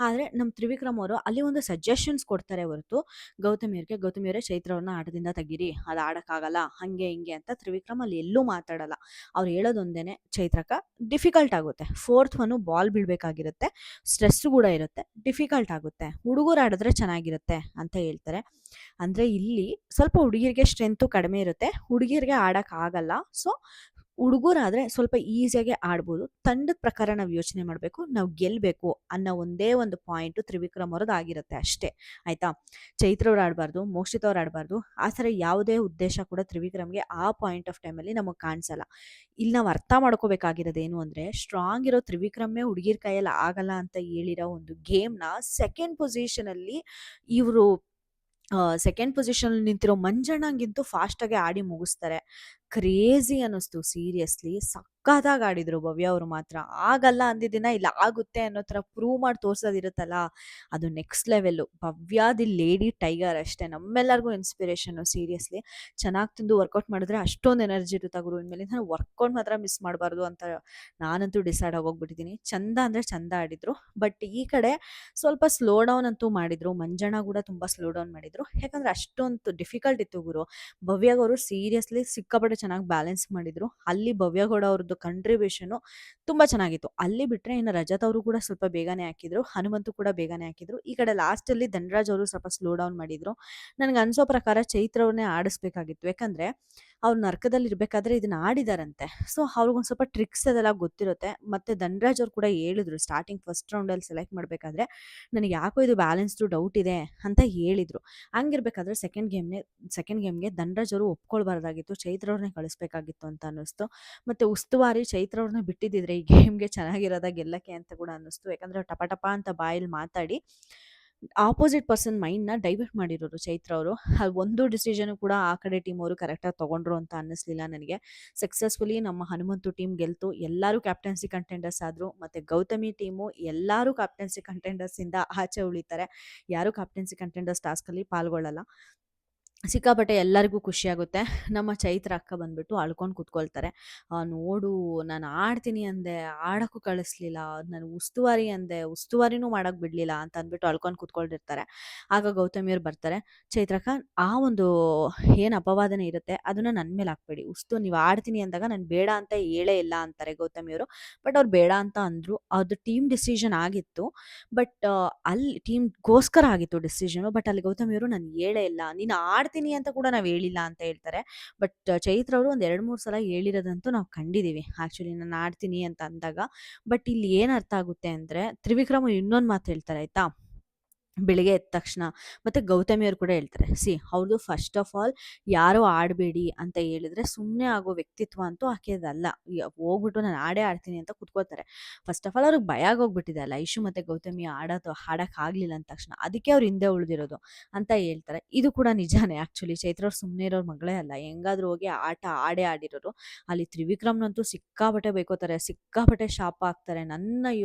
ಆದರೆ ನಮ್ಮ ತ್ರಿವಿಕ್ರಮ್ ಅವರು ಅಲ್ಲಿ ಒಂದು ಸಜೆಷನ್ಸ್ ಕೊಡ್ತಾರೆ ಹೊರತು ಗೌತಮಿಯವರೇ ಚೈತ್ರ ಅವ್ರನ್ನ ಆಟದಿಂದ ತೆಗೀರಿ, ಅದು ಆಡೋಕ್ಕಾಗಲ್ಲ ಹಂಗೆ ಹಿಂಗೆ ಅಂತ ತ್ರಿವಿಕ್ರಮ್ ಅಲ್ಲಿ ಎಲ್ಲೂ ಮಾತಾಡಲ್ಲ. ಅವ್ರು ಹೇಳೋದೊಂದೇನೆ, ಚೈತ್ರಕ್ಕ ಡಿಫಿಕಲ್ಟ್ ಆಗುತ್ತೆ, ಫೋರ್ತ್ ಒನ್ನು ಬಾಲ್ ಬೀಳಬೇಕಾಗಿರುತ್ತೆ, ಸ್ಟ್ರೆಸ್ ಕೂಡ ಇರುತ್ತೆ, ಡಿಫಿಕಲ್ಟ್ ಆಗುತ್ತೆ, ಹುಡುಗರು ಆಡಿದ್ರೆ ಚೆನ್ನಾಗಿರುತ್ತೆ ಅಂತ ಹೇಳ್ತಾರೆ. ಅಂದರೆ ಇಲ್ಲಿ ಸ್ವಲ್ಪ ಹುಡುಗಿರಿಗೆ ಸ್ಟ್ರೆಂತು ಕಡಿಮೆ ಇರುತ್ತೆ, ಹುಡುಗಿರಿಗೆ ಆಡೋಕ್ಕಾಗಲ್ಲ. ಸೊ ಹುಡುಗರಾದರೆ ಸ್ವಲ್ಪ ಈಸಿಯಾಗಿ ಆಡ್ಬೋದು. ತಂಡದ ಪ್ರಕಾರ ನಾವು ಯೋಚನೆ ಮಾಡಬೇಕು, ನಾವು ಗೆಲ್ಲಬೇಕು ಅನ್ನೋ ಒಂದೇ ಒಂದು ಪಾಯಿಂಟು ತ್ರಿವಿಕ್ರಮ್ ಅವ್ರದ್ದು ಆಗಿರುತ್ತೆ ಅಷ್ಟೇ ಆಯಿತಾ. ಚೈತ್ರವ್ರು ಆಡಬಾರ್ದು, ಮೋಕ್ಷಿತ್ ಅವ್ರು ಆಡಬಾರ್ದು, ಆ ಥರ ಯಾವುದೇ ಉದ್ದೇಶ ಕೂಡ ತ್ರಿವಿಕ್ರಮ್ಗೆ ಆ ಪಾಯಿಂಟ್ ಆಫ್ ಟೈಮಲ್ಲಿ ನಮಗೆ ಕಾಣಿಸಲ್ಲ. ಇಲ್ಲಿ ನಾವು ಅರ್ಥ ಮಾಡ್ಕೋಬೇಕಾಗಿರೋದೇನು ಅಂದರೆ, ಸ್ಟ್ರಾಂಗ್ ಇರೋ ತ್ರಿವಿಕ್ರಮೇ ಹುಡುಗಿರ ಕೈಯಲ್ಲಿ ಆಗಲ್ಲ ಅಂತ ಹೇಳಿರೋ ಒಂದು ಗೇಮ್ನ ಸೆಕೆಂಡ್ ಪೊಸಿಷನಲ್ಲಿ ಇವರು ಸೆಕೆಂಡ್ ಪೊಸಿಷನಲ್ಲಿ ನಿಂತಿರೋ ಮಂಜಣ್ಣಂಗಿಂತೂ ಫಾಸ್ಟಾಗಿ ಆಡಿ ಮುಗಿಸ್ತಾರೆ. ಕ್ರೇಜಿ ಅನ್ನಿಸ್ತು ಸೀರಿಯಸ್ಲಿ. ಸಖತ್ತಾಗಿ ಆಡಿದರು ಭವ್ಯ ಅವರು ಮಾತ್ರ. ಆಗಲ್ಲ ಅಂದಿದ್ದನ್ನ ಇಲ್ಲ ಆಗುತ್ತೆ ಅನ್ನೋ ಥರ ಪ್ರೂವ್ ಮಾಡಿ ತೋರ್ಸೋದಿರುತ್ತಲ್ಲ, ಅದು next level. Bhavya the lady tiger ಅಷ್ಟೇ, ನಮ್ಮೆಲ್ಲರಿಗೂ ಇನ್ಸ್ಪಿರೇಷನ್ನು ಸೀರಿಯಸ್ಲಿ. ಚೆನ್ನಾಗಿ ತಿಂದು ವರ್ಕೌಟ್ ಮಾಡಿದ್ರೆ ಅಷ್ಟೊಂದು ಎನರ್ಜಿ ಇರುತ್ತೆ ಗುರು, ಇನ್ಮೇಲಿಂದ ವರ್ಕೌಟ್ ಮಾತ್ರ ಮಿಸ್ ಮಾಡಬಾರ್ದು ಅಂತ ನಾನಂತೂ ಡಿಸೈಡ್ ಆಗೋಗ್ಬಿಟ್ಟಿದ್ದೀನಿ. ಚಂದ ಅಂದರೆ ಚಂದ ಆಡಿದರು. ಬಟ್ ಈ ಕಡೆ ಸ್ವಲ್ಪ ಸ್ಲೋ ಡೌನ್ ಅಂತೂ ಮಾಡಿದರು. ಮಂಜಣ್ಣ ಕೂಡ ತುಂಬ ಸ್ಲೋ ಡೌನ್ ಮಾಡಿದರು, ಯಾಕಂದರೆ ಅಷ್ಟೊಂದು ಡಿಫಿಕಲ್ಟ್ ಇತ್ತು ಗುರು. ಭವ್ಯಗೌರು ಸೀರಿಯಸ್ಲಿ ಸಿಕ್ಕಾಪಟ್ಟೆ ಚೆನ್ನಾಗಿ ಬ್ಯಾಲೆನ್ಸ್ ಮಾಡಿದರು. ಅಲ್ಲಿ ಭವ್ಯಗೌಡ ಅವ್ರದ್ದು ಕಂಟ್ರಿಬ್ಯೂಷನು ತುಂಬ ಚೆನ್ನಾಗಿತ್ತು. ಅಲ್ಲಿ ಬಿಟ್ಟರೆ ಇನ್ನು ರಜತ್ ಅವರು ಕೂಡ ಸ್ವಲ್ಪ ಬೇಗನೆ ಹಾಕಿದ್ರು, ಹನುಮಂತು ಕೂಡ ಬೇಗನೆ ಹಾಕಿದ್ರು. ಈ ಕಡೆ ಲಾಸ್ಟಲ್ಲಿ ಧನರಾಜ್ ಅವರು ಸ್ವಲ್ಪ ಸ್ಲೋ ಡೌನ್ ಮಾಡಿದರು. ನನಗೆ ಅನಿಸೋ ಪ್ರಕಾರ ಚೈತ್ರ ಅವ್ರನ್ನೇ ಆಡಿಸ್ಬೇಕಾಗಿತ್ತು, ಯಾಕಂದರೆ ಅವ್ರು ನರ್ಕದಲ್ಲಿ ಇರಬೇಕಾದ್ರೆ ಇದನ್ನ ಆಡಿದಾರಂತೆ. ಸೊ ಅವ್ರಿಗೊಂದು ಸ್ವಲ್ಪ ಟ್ರಿಕ್ಸ್ ಅದೆಲ್ಲ ಗೊತ್ತಿರುತ್ತೆ. ಮತ್ತು ಧನರಾಜ್ ಅವ್ರು ಕೂಡ ಹೇಳಿದ್ರು ಸ್ಟಾರ್ಟಿಂಗ್ ಫಸ್ಟ್ ರೌಂಡಲ್ಲಿ ಸೆಲೆಕ್ಟ್ ಮಾಡಬೇಕಾದ್ರೆ, ನನಗೆ ಯಾಕೋ ಇದು ಬ್ಯಾಲೆನ್ಸ್ಡು ಡೌಟ್ ಇದೆ ಅಂತ ಹೇಳಿದರು. ಹಂಗಿರ್ಬೇಕಾದ್ರೆ ಸೆಕೆಂಡ್ ಗೇಮ್ಗೆ ಧನರಾಜ್ ಅವರು ಒಪ್ಕೊಳ್ಬಾರ್ದಾಗಿತ್ತು, ಚೈತ್ರ ಅವ್ರನ್ನೇ ಕಳಿಸ್ಬೇಕಾಗಿತ್ತು ಅಂತ ಅನ್ನಿಸ್ತು. ಮತ್ತು ಉಸ್ತುವಾರಿ ಚೈತ್ರ ಅವ್ರನ್ನ ಬಿಟ್ಟಿದ್ದಿದ್ರೆ ಈ ಗೇಮ್ಗೆ ಚೆನ್ನಾಗಿರೋದ ಗೆಲ್ಲಕ್ಕೆ ಅಂತ ಕೂಡ ಅನ್ನಿಸ್ತು. ಯಾಕಂದರೆ ಟಪ ಟಪ ಅಂತ ಬಾಯಲ್ಲಿ ಮಾತಾಡಿ ಆಪೋಸಿಟ್ ಪರ್ಸನ್ ಮೈಂಡ್ನ ಡೈವರ್ಟ್ ಮಾಡಿರೋರು ಚೈತ್ರ ಅವರು. ಅದು ಒಂದು ಡಿಸಿಷನ್ ಕೂಡ ಆ ಕಡೆ ಟೀಮ್ ಅವರು ಕರೆಕ್ಟಾಗಿ ತೊಗೊಂಡ್ರು ಅಂತ ಅನ್ನಿಸ್ಲಿಲ್ಲ ನನಗೆ. ಸಕ್ಸಸ್ಫುಲಿ ನಮ್ಮ ಹನುಮಂತು ಟೀಮ್ ಗೆಲ್ತು, ಎಲ್ಲರೂ ಕ್ಯಾಪ್ಟನ್ಸಿ ಕಂಟೆಂಡರ್ಸ್ ಆದರು. ಮತ್ತು ಗೌತಮಿ ಟೀಮು ಎಲ್ಲರೂ ಕ್ಯಾಪ್ಟನ್ಸಿ ಕಂಟೆಂಡರ್ಸಿಂದ ಆಚೆ ಉಳಿತಾರೆ, ಯಾರೂ ಕ್ಯಾಪ್ಟನ್ಸಿ ಕಂಟೆಂಡರ್ಸ್ ಟಾಸ್ಕಲ್ಲಿ ಪಾಲ್ಗೊಳ್ಳಲ್ಲ. ಸಿಕ್ಕಾಪಟ್ಟೆ ಎಲ್ಲರಿಗೂ ಖುಷಿಯಾಗುತ್ತೆ. ನಮ್ಮ ಚೈತ್ರ ಅಕ್ಕ ಬಂದ್ಬಿಟ್ಟು ಅಳ್ಕೊಂಡು ಕೂತ್ಕೊಳ್ತಾರೆ. "ನೋಡು ನಾನು ಆಡ್ತೀನಿ ಅಂದೆ, ಆಡಕ್ಕೂ ಕಳಿಸ್ಲಿಲ್ಲ. ನಾನು ಉಸ್ತುವಾರಿ ಅಂದೆ, ಉಸ್ತುವಾರಿನೂ ಮಾಡಕ್ಕೆ ಬಿಡ್ಲಿಲ್ಲ" ಅಂತ ಅಂದ್ಬಿಟ್ಟು ಅಳ್ಕೊಂಡು ಕೂತ್ಕೊಂಡಿರ್ತಾರೆ. ಆಗ ಗೌತಮಿಯವ್ರು ಬರ್ತಾರೆ. "ಚೈತ್ರಕ್ಕ, ಆ ಒಂದು ಏನು ಅಪವಾದನೆ ಇರುತ್ತೆ ಅದನ್ನ ನನ್ನ ಮೇಲೆ ಹಾಕ್ಬೇಡಿ. ನೀವು ಆಡ್ತೀನಿ ಅಂದಾಗ ನಾನು ಬೇಡ ಅಂತ ಹೇಳೇ ಇಲ್ಲ" ಅಂತಾರೆ ಗೌತಮಿಯವರು. ಬಟ್ ಅವ್ರು ಬೇಡ ಅಂತ ಅಂದ್ರು. ಅದು ಟೀಮ್ ಡಿಸಿಷನ್ ಆಗಿತ್ತು. ಬಟ್ ಅಲ್ಲಿ ಟೀಮ್‌ಗೋಸ್ಕರ ಆಗಿತ್ತು ಡಿಸಿಷನು. ಬಟ್ ಅಲ್ಲಿ ಗೌತಮಿಯವರು "ನಾನು ಹೇಳೇ ಇಲ್ಲ. ನೀನು ಆಡ್ತೀನಿ ಅಂತ ಕೂಡ ನಾವು ಹೇಳಿಲ್ಲ" ಅಂತ ಹೇಳ್ತಾರೆ. ಬಟ್ ಚೈತ್ರ ಅವರು ಒಂದು 2, 3 ಸಲ ಹೇಳಿರೋದಂತೂ ನಾವು ಕಂಡಿದ್ದೀವಿ. ಆಕ್ಚುಲಿ ನಾನು ಆಡ್ತೀನಿ ಅಂತ ಅಂದಾಗ. ಬಟ್ ಇಲ್ಲಿ ಏನು ಅರ್ಥ ಆಗುತ್ತೆ ಅಂದ್ರೆ, ತ್ರಿವಿಕ್ರಮ್ ಇನ್ನೊಂದು ಮಾತು ಹೇಳ್ತಾರೆ ಆಯ್ತಾ? ಬೆಳಿಗ್ಗೆ ಎದ್ದ ತಕ್ಷಣ ಮತ್ತೆ ಗೌತಮಿಯವರು ಕೂಡ ಹೇಳ್ತಾರೆ. ಅವ್ರದ್ದು ಫಸ್ಟ್ ಆಫ್ ಆಲ್ ಯಾರೋ ಆಡಬೇಡಿ ಅಂತ ಹೇಳಿದ್ರೆ ಸುಮ್ಮನೆ ಆಗೋ ವ್ಯಕ್ತಿತ್ವ ಅಂತೂ ಆಕೆದಲ್ಲ. ಹೋಗ್ಬಿಟ್ಟು ನಾನು ಆಡೇ ಆಡ್ತೀನಿ ಅಂತ ಕುತ್ಕೋತಾರೆ. ಫಸ್ಟ್ ಆಫ್ ಆಲ್ ಅವ್ರಿಗೆ ಭಯ ಆಗೋಗ್ಬಿಟ್ಟಿದೆ ಅಲ್ಲ, ಐಶು ಮತ್ತೆ ಗೌತಮಿ ಆಡಕ್ಕಾಗ್ಲಿಲ್ಲ ಅಂದ ತಕ್ಷಣ. ಅದಕ್ಕೆ ಅವ್ರು ಹಿಂದೆ ಉಳಿದಿರೋದು ಅಂತ ಹೇಳ್ತಾರೆ. ಇದು ಕೂಡ ನಿಜಾನೇ ಆಕ್ಚುಲಿ. ಚೈತ್ರ ಅವ್ರು ಸುಮ್ಮನೆ ಇರೋರು ಮಗಳೇ ಅಲ್ಲ. ಹೆಂಗಾದ್ರೂ ಹೋಗಿ ಆಟ ಆಡೇ ಆಡಿರೋರು. ಅಲ್ಲಿ ತ್ರಿವಿಕ್ರಮ್‌ನಂತೂ ಸಿಕ್ಕಾಪಟ್ಟೆ ಬೈಕೋತಾರೆ, ಸಿಕ್ಕಾಪಟ್ಟೆ ಶಾಪ ಹಾಕ್ತಾರೆ.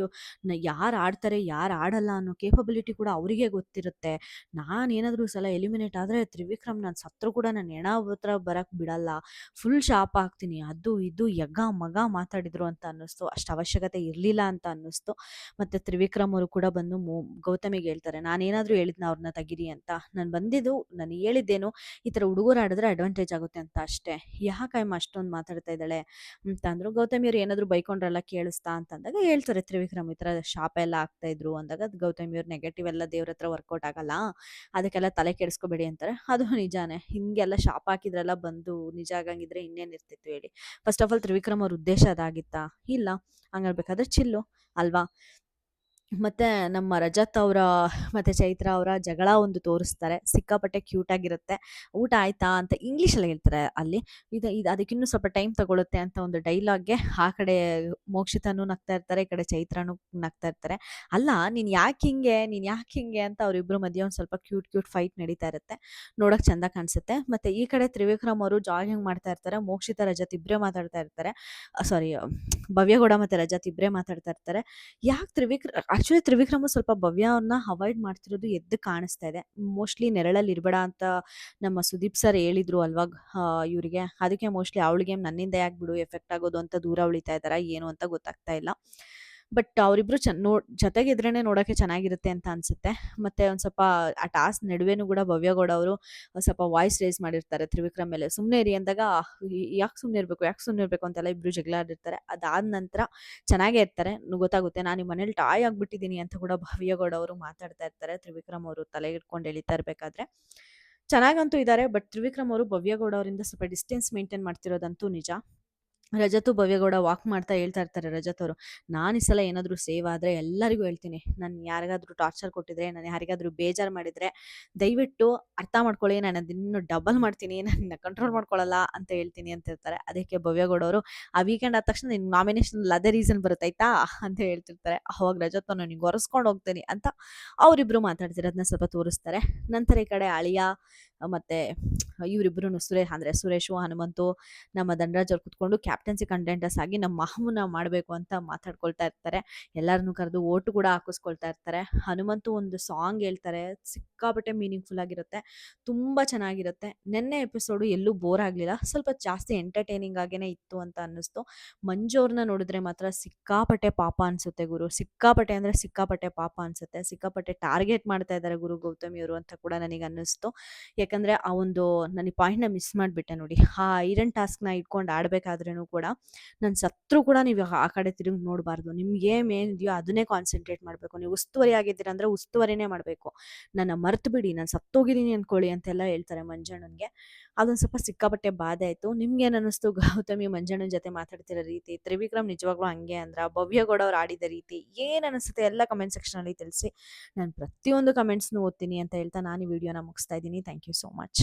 ಯಾರು ಆಡ್ತಾರೆ, ಯಾರು ಆಡಲ್ಲ ಅನ್ನೋ ಕೇಪಬಿಲಿಟಿ ಕೂಡ ಅವರಿಗೆ ಗೊತ್ತಿರುತ್ತೆ. ನಾನೇನಾದ್ರೂ ಈ ಸಲ ಎಲಿಮಿನೇಟ್ ಆದರೆ ತ್ರಿವಿಕ್ರಮ್ ನಾನು ಸತ್ರು ಕೂಡ ನನ್ನ ಹೆಣ ಹತ್ರ ಬರಕ್ಕೆ ಬಿಡಲ್ಲ. ಫುಲ್ ಶಾಪ ಹಾಕ್ತೀನಿ. ಅದು ಇದು ಯಗ ಮಗ ಮಾತಾಡಿದ್ರು ಅಂತ ಅನ್ನಿಸ್ತು. ಅಷ್ಟು ಅವಶ್ಯಕತೆ ಇರಲಿಲ್ಲ ಅಂತ ಅನ್ನಿಸ್ತು. ಮತ್ತು ತ್ರಿವಿಕ್ರಮ್ ಅವರು ಕೂಡ ಬಂದು ಗೌತಮಿಗೆ ಹೇಳ್ತಾರೆ, ನಾನೇನಾದರೂ ಹೇಳಿದ್ನ ಅವ್ರನ್ನ ತೆಗೀರಿ ಅಂತ. ನಾನು ಬಂದಿದ್ದು, ನಾನು ಹೇಳಿದ್ದೇನು, ಈ ಥರ ಹುಡುಗರು ಆಡಿದ್ರೆ ಅಡ್ವಾಂಟೇಜ್ ಆಗುತ್ತೆ ಅಂತ ಅಷ್ಟೇ. ಯಾಕಮ್ಮ ಅಷ್ಟೊಂದು ಮಾತಾಡ್ತಾ ಇದ್ದಾಳೆ ಅಂತ ಅಂದರು. ಗೌತಮಿಯವ್ರು ಏನಾದರೂ ಬೈಕೊಂಡ್ರಲ್ಲ ಕೇಳಿಸ್ತಾ ಅಂತಂದಾಗ ಹೇಳ್ತಾರೆ ತ್ರಿವಿಕ್ರಮ್ ಈ ಥರ ಶಾಪ ಎಲ್ಲ ಆಗ್ತಾ ಇದ್ರು ಅಂದಾಗ, ಅದು ಗೌತಮಿಯವ್ರು ನೆಗೆಟಿವ್ ಎಲ್ಲ ದೇವ್ರ ಹತ್ರ ವರ್ಕೌಟ್ ಆಗಲ್ಲ, ಅದಕ್ಕೆಲ್ಲ ತಲೆ ಕೆಡಿಸ್ಕೋಬೇಡಿ ಅಂತಾರೆ. ಅದು ನಿಜಾನೇ. ಹಿಂಗೆಲ್ಲ ಶಾಪ ಹಾಕಿದ್ರೆಲ್ಲ ಬಂದು ನಿಜ ಆಗಂಗಿದ್ರೆ ಇನ್ನೇನಿರ್ತಿತ್ತು ಹೇಳಿ. ಫಸ್ಟ್ ಆಫ್ ಆಲ್ ತ್ರಿವಿಕ್ರಮ್ ಅವ್ರ ಉದ್ದೇಶ ಅದಾಗಿತ್ತಾ? ಇಲ್ಲ. ಹಂಗಾಗ್ಬೇಕಾದ್ರೆ ಚಿಲ್ಲು ಅಲ್ವಾ? ಮತ್ತೆ ನಮ್ಮ ರಜತ್ ಅವರ ಮತ್ತೆ ಚೈತ್ರ ಅವರ ಜಗಳ ಒಂದು ತೋರಿಸ್ತಾರೆ. ಸಿಕ್ಕಾಪಟ್ಟೆ ಕ್ಯೂಟ್ ಆಗಿರುತ್ತೆ. "ಊಟ ಆಯ್ತಾ?" ಅಂತ ಇಂಗ್ಲೀಷಲ್ಲಿ ಹೇಳ್ತಾರೆ ಅಲ್ಲಿ. ಇದು ಅದಕ್ಕಿನ್ನೂ ಸ್ವಲ್ಪ ಟೈಮ್ ತಗೊಳುತ್ತೆ ಅಂತ ಒಂದು ಡೈಲಾಗ್ಗೆ ಆ ಕಡೆ ಮೋಕ್ಷಿತನೂ ನಗ್ತಾ ಇರ್ತಾರೆ, ಈ ಕಡೆ ಚೈತ್ರನೂ ನಗ್ತಾ ಇರ್ತಾರೆ. "ಅಲ್ಲ ನೀನು ಯಾಕೆ ಹಿಂಗೆ, ನೀನು ಯಾಕೆ ಹಿಂಗೆ" ಅಂತ ಅವರಿಬ್ಬರ ಮಧ್ಯೆ ಒಂದು ಸ್ವಲ್ಪ ಕ್ಯೂಟ್ ಫೈಟ್ ನಡೀತಾ ಇರುತ್ತೆ. ನೋಡೋಕೆ ಚೆಂದ ಕಾಣಿಸುತ್ತೆ. ಮತ್ತೆ ಈ ಕಡೆ ತ್ರಿವಿಕ್ರಮ್ ಅವರು ಜಾಗಿಂಗ್ ಮಾಡ್ತಾ ಇರ್ತಾರೆ. ಮೋಕ್ಷಿತ, ರಜತ್ ಇಬ್ಬರೇ ಮಾತಾಡ್ತಾ ಇರ್ತಾರೆ. ಸಾರಿ, ಭವ್ಯಗೌಡ ಮತ್ತೆ ರಜತ್ ಇಬ್ಬರೇ ಮಾತಾಡ್ತಾ ಇರ್ತಾರೆ. ಯಾಕೆ ಆಕ್ಚುಲಿ ತ್ರಿವಿಕ್ರಮು ಸ್ವಲ್ಪ ಭವ್ಯ ಅವ್ರನ್ನ ಅವಾಯ್ಡ್ ಮಾಡ್ತಿರೋದು ಎದ್ದು ಕಾಣಿಸ್ತಾ ಇದೆ. ಮೋಸ್ಟ್ಲಿ ನೆರಳಲ್ಲಿ ಇರಬೇಡ ಅಂತ ನಮ್ಮ ಸುದೀಪ್ ಸರ್ ಹೇಳಿದ್ರು ಅಲ್ವಾ ಇವರಿಗೆ. ಅದಕ್ಕೆ ಮೋಸ್ಟ್ಲಿ ಅವಳಿಗೆ ನನ್ನಿಂದ ಯಾಕೆ ಬಿಡು ಎಫೆಕ್ಟ್ ಆಗೋದು ಅಂತ ದೂರ ಉಳಿತಾ ಇದ್ದಾರಾ ಏನು ಅಂತ ಗೊತ್ತಾಗ್ತಾ ಇಲ್ಲ. ಬಟ್ ಅವರಿಬ್ರು ಜೊತೆಗಿದ್ರೇನೆ ನೋಡೋಕೆ ಚೆನ್ನಾಗಿರುತ್ತೆ ಅಂತ ಅನ್ಸುತ್ತೆ. ಮತ್ತೆ ಒಂದು ಸ್ವಲ್ಪ ಆ ಟಾಸ್ಕ್ ನಡುವೆನೂ ಕೂಡ ಭವ್ಯಗೌಡ ಅವರು ಸ್ವಲ್ಪ ವಾಯ್ಸ್ ರೇಸ್ ಮಾಡಿರ್ತಾರೆ ತ್ರಿವಿಕ್ರಮ್ ಮೇಲೆ. ಸುಮ್ಮನೆ ಇರಿ ಅಂದಾಗ ಯಾಕೆ ಸುಮ್ಮನೆ ಇರಬೇಕು, ಯಾಕೆ ಸುಮ್ಮನೆ ಇರಬೇಕು ಅಂತೆಲ್ಲ ಇಬ್ರು ಜಗಳ ಆಡಿರ್ತಾರೆ. ಅದಾದ ನಂತರ ಚೆನ್ನಾಗೇ ಇರ್ತಾರೆ. ಗೊತ್ತಾಗುತ್ತೆ, ನಾನು ನಿಮ್ಮ ಮನೇಲಿ ಟಾಯ್ ಆಗ್ಬಿಟ್ಟಿದ್ದೀನಿ ಅಂತ ಕೂಡ ಭವ್ಯಗೌಡ ಅವರು ಮಾತಾಡ್ತಾ ಇರ್ತಾರೆ. ತ್ರಿವಿಕ್ರಮ್ ಅವರು ತಲೆ ಇಟ್ಕೊಂಡು ಎಳಿತಾ ಇರಬೇಕಾದ್ರೆ ಚೆನ್ನಾಗಂತೂ ಇದ್ದಾರೆ. ಬಟ್ ತ್ರಿವಿಕ್ರಮ್ ಅವರು ಭವ್ಯಗೌಡ ಅವರಿಂದ ಸ್ವಲ್ಪ ಡಿಸ್ಟೆನ್ಸ್ ಮೇಂಟೈನ್ ಮಾಡ್ತಿರೋದಂತೂ ನಿಜ. ರಜತು ಭವ್ಯಗೌಡ ವಾಕ್ ಮಾಡ್ತಾ ಹೇಳ್ತಾ ಇರ್ತಾರೆ ರಜತ್ ಅವರು, "ನಾನು ಈ ಸಲ ಏನಾದರೂ ಸೇವ್ ಆದರೆ ಎಲ್ಲರಿಗೂ ಹೇಳ್ತೀನಿ. ನಾನು ಯಾರಿಗಾದ್ರೂ ಟಾರ್ಚರ್ ಕೊಟ್ಟಿದ್ರೆ, ನಾನು ಯಾರಿಗಾದ್ರೂ ಬೇಜಾರು ಮಾಡಿದರೆ ದಯವಿಟ್ಟು ಅರ್ಥ ಮಾಡ್ಕೊಳ್ಳಿ. ನಾನು ಅದನ್ನು ಡಬಲ್ ಮಾಡ್ತೀನಿ. ನನ್ನ ಕಂಟ್ರೋಲ್ ಮಾಡ್ಕೊಳ್ಳಲ್ಲ ಅಂತ ಹೇಳ್ತೀನಿ" ಅಂತ ಇರ್ತಾರೆ. ಅದಕ್ಕೆ ಭವ್ಯಗೌಡ ಅವರು, "ಆ ವೀಕೆಂಡ್ ಆದ ತಕ್ಷಣ ನಿನ್ನ ನಾಮಿನೇಷನ್ ಅದೇ ರೀಸನ್ ಬರುತ್ತೆ ಆಯ್ತಾ" ಅಂತ ಹೇಳ್ತಿರ್ತಾರೆ. ಅವಾಗ ರಜತ್ ಅವ್ರು, "ನಿಂಗೆ ಒರೆಸ್ಕೊಂಡು ಹೋಗ್ತೀನಿ" ಅಂತ ಅವರಿಬ್ಬರು ಮಾತಾಡ್ತಿರೋದನ್ನ ಸ್ವಲ್ಪ ತೋರಿಸ್ತಾರೆ. ನಂತರ ಈ ಕಡೆ ಅಳಿಯ ಮತ್ತು ಇವರಿಬ್ಬರೂ ಅಂದರೆ ಸುರೇಶು, ಹನುಮಂತು, ನಮ್ಮ ಧನರಾಜ್ ಅವ್ರು ಕುತ್ಕೊಂಡು ಕ್ಯಾಪ್ಟನ್ಸಿ ಕಂಟೆಂಟರ್ಸ್ ಆಗಿ ನಮ್ಮ ಮಾವನ್ನ ಮಾಡಬೇಕು ಅಂತ ಮಾತಾಡ್ಕೊಳ್ತಾ ಇರ್ತಾರೆ. ಎಲ್ಲರನ್ನೂ ಕರೆದು ಓಟು ಕೂಡ ಹಾಕಿಸ್ಕೊಳ್ತಾ ಇರ್ತಾರೆ. ಹನುಮಂತು ಒಂದು ಸಾಂಗ್ ಹೇಳ್ತಾರೆ, ಸಿಕ್ಕಾಪಟ್ಟೆ ಮೀನಿಂಗ್ಫುಲ್ ಆಗಿರುತ್ತೆ, ತುಂಬ ಚೆನ್ನಾಗಿರುತ್ತೆ. ನೆನ್ನೆ ಎಪಿಸೋಡು ಎಲ್ಲೂ ಬೋರ್ ಆಗಲಿಲ್ಲ, ಸ್ವಲ್ಪ ಜಾಸ್ತಿ ಎಂಟರ್ಟೈನಿಂಗ್ ಆಗೇ ಇತ್ತು ಅಂತ ಅನ್ನಿಸ್ತು. ಮಂಜು ಅವ್ರನ್ನ ನೋಡಿದ್ರೆ ಮಾತ್ರ ಸಿಕ್ಕಾಪಟ್ಟೆ ಪಾಪ ಅನಿಸುತ್ತೆ ಗುರು. ಸಿಕ್ಕಾಪಟ್ಟೆ ಅಂದರೆ ಸಿಕ್ಕಾಪಟ್ಟೆ ಪಾಪ ಅನಿಸುತ್ತೆ. ಸಿಕ್ಕಾಪಟ್ಟೆ ಟಾರ್ಗೆಟ್ ಮಾಡ್ತಾ ಇದ್ದಾರೆ ಗುರು ಗೌತಮಿಯವರು ಅಂತ ಕೂಡ ನನಗೆ ಅನ್ನಿಸ್ತು. ಯಾಕಂದರೆ ಆ ಒಂದು ನಾನು ಈ ಪಾಯಿಂಟ್ನ ಮಿಸ್ ಮಾಡಿಬಿಟ್ಟೆ ನೋಡಿ. ಆ ಐರನ್ ಟಾಸ್ಕ್ನ ಇಟ್ಕೊಂಡು ಆಡಬೇಕಾದ್ರೂ ಕೂಡ ನಾನು ಸತ್ರು ಕೂಡ ನೀವು ಆ ಕಡೆ ತಿರುಗಿ ನೋಡಬಾರ್ದು. ನಿಮ್ಗೆ ಏನಿದೆಯೋ ಅದನ್ನೇ ಕಾನ್ಸಂಟ್ರೇಟ್ ಮಾಡಬೇಕು. ನೀವು ಉಸ್ತುವಾರಿ ಆಗಿದ್ದೀರ ಅಂದರೆ ಉಸ್ತುವಾರಿನೇ ಮಾಡಬೇಕು. ನನ್ನ ಮರ್ತು ಬಿಡಿ, ನಾನು ಸತ್ತೋಗಿದ್ದೀನಿ ಅಂದ್ಕೊಳ್ಳಿ ಅಂತೆಲ್ಲ ಹೇಳ್ತಾರೆ ಮಂಜಣ್ಣನಿಗೆ. ಅದೊಂದು ಸ್ವಲ್ಪ ಸಿಕ್ಕಾಪಟ್ಟೆ ಬಾಧೆ ಆಯಿತು. ನಿಮ್ಗೇನು ಅನ್ನಿಸ್ತು ಗೌತಮಿ ಮಂಜಣ್ಣನ ಜೊತೆ ಮಾತಾಡ್ತಿರೋ ರೀತಿ? ತ್ರಿವಿಕ್ರಮ್ ನಿಜವಾಗ್ಲೂ ಹಂಗೆ ಅಂದ್ರ? ಭವ್ಯಗೌಡ ಅವ್ರು ಆಡಿದ ರೀತಿ ಏನು ಅನಿಸುತ್ತೆ ಎಲ್ಲ ಕಮೆಂಟ್ ಸೆಕ್ಷನಲ್ಲಿ ತಿಳಿಸಿ. ನಾನು ಪ್ರತಿಯೊಂದು ಕಮೆಂಟ್ಸ್ನು ಓದ್ತೀನಿ ಅಂತ ಹೇಳ್ತಾ ನಾನು ಈ ವಿಡಿಯೋನ ಮುಗಿಸ್ತಾ ಇದ್ದೀನಿ. Thank you so much.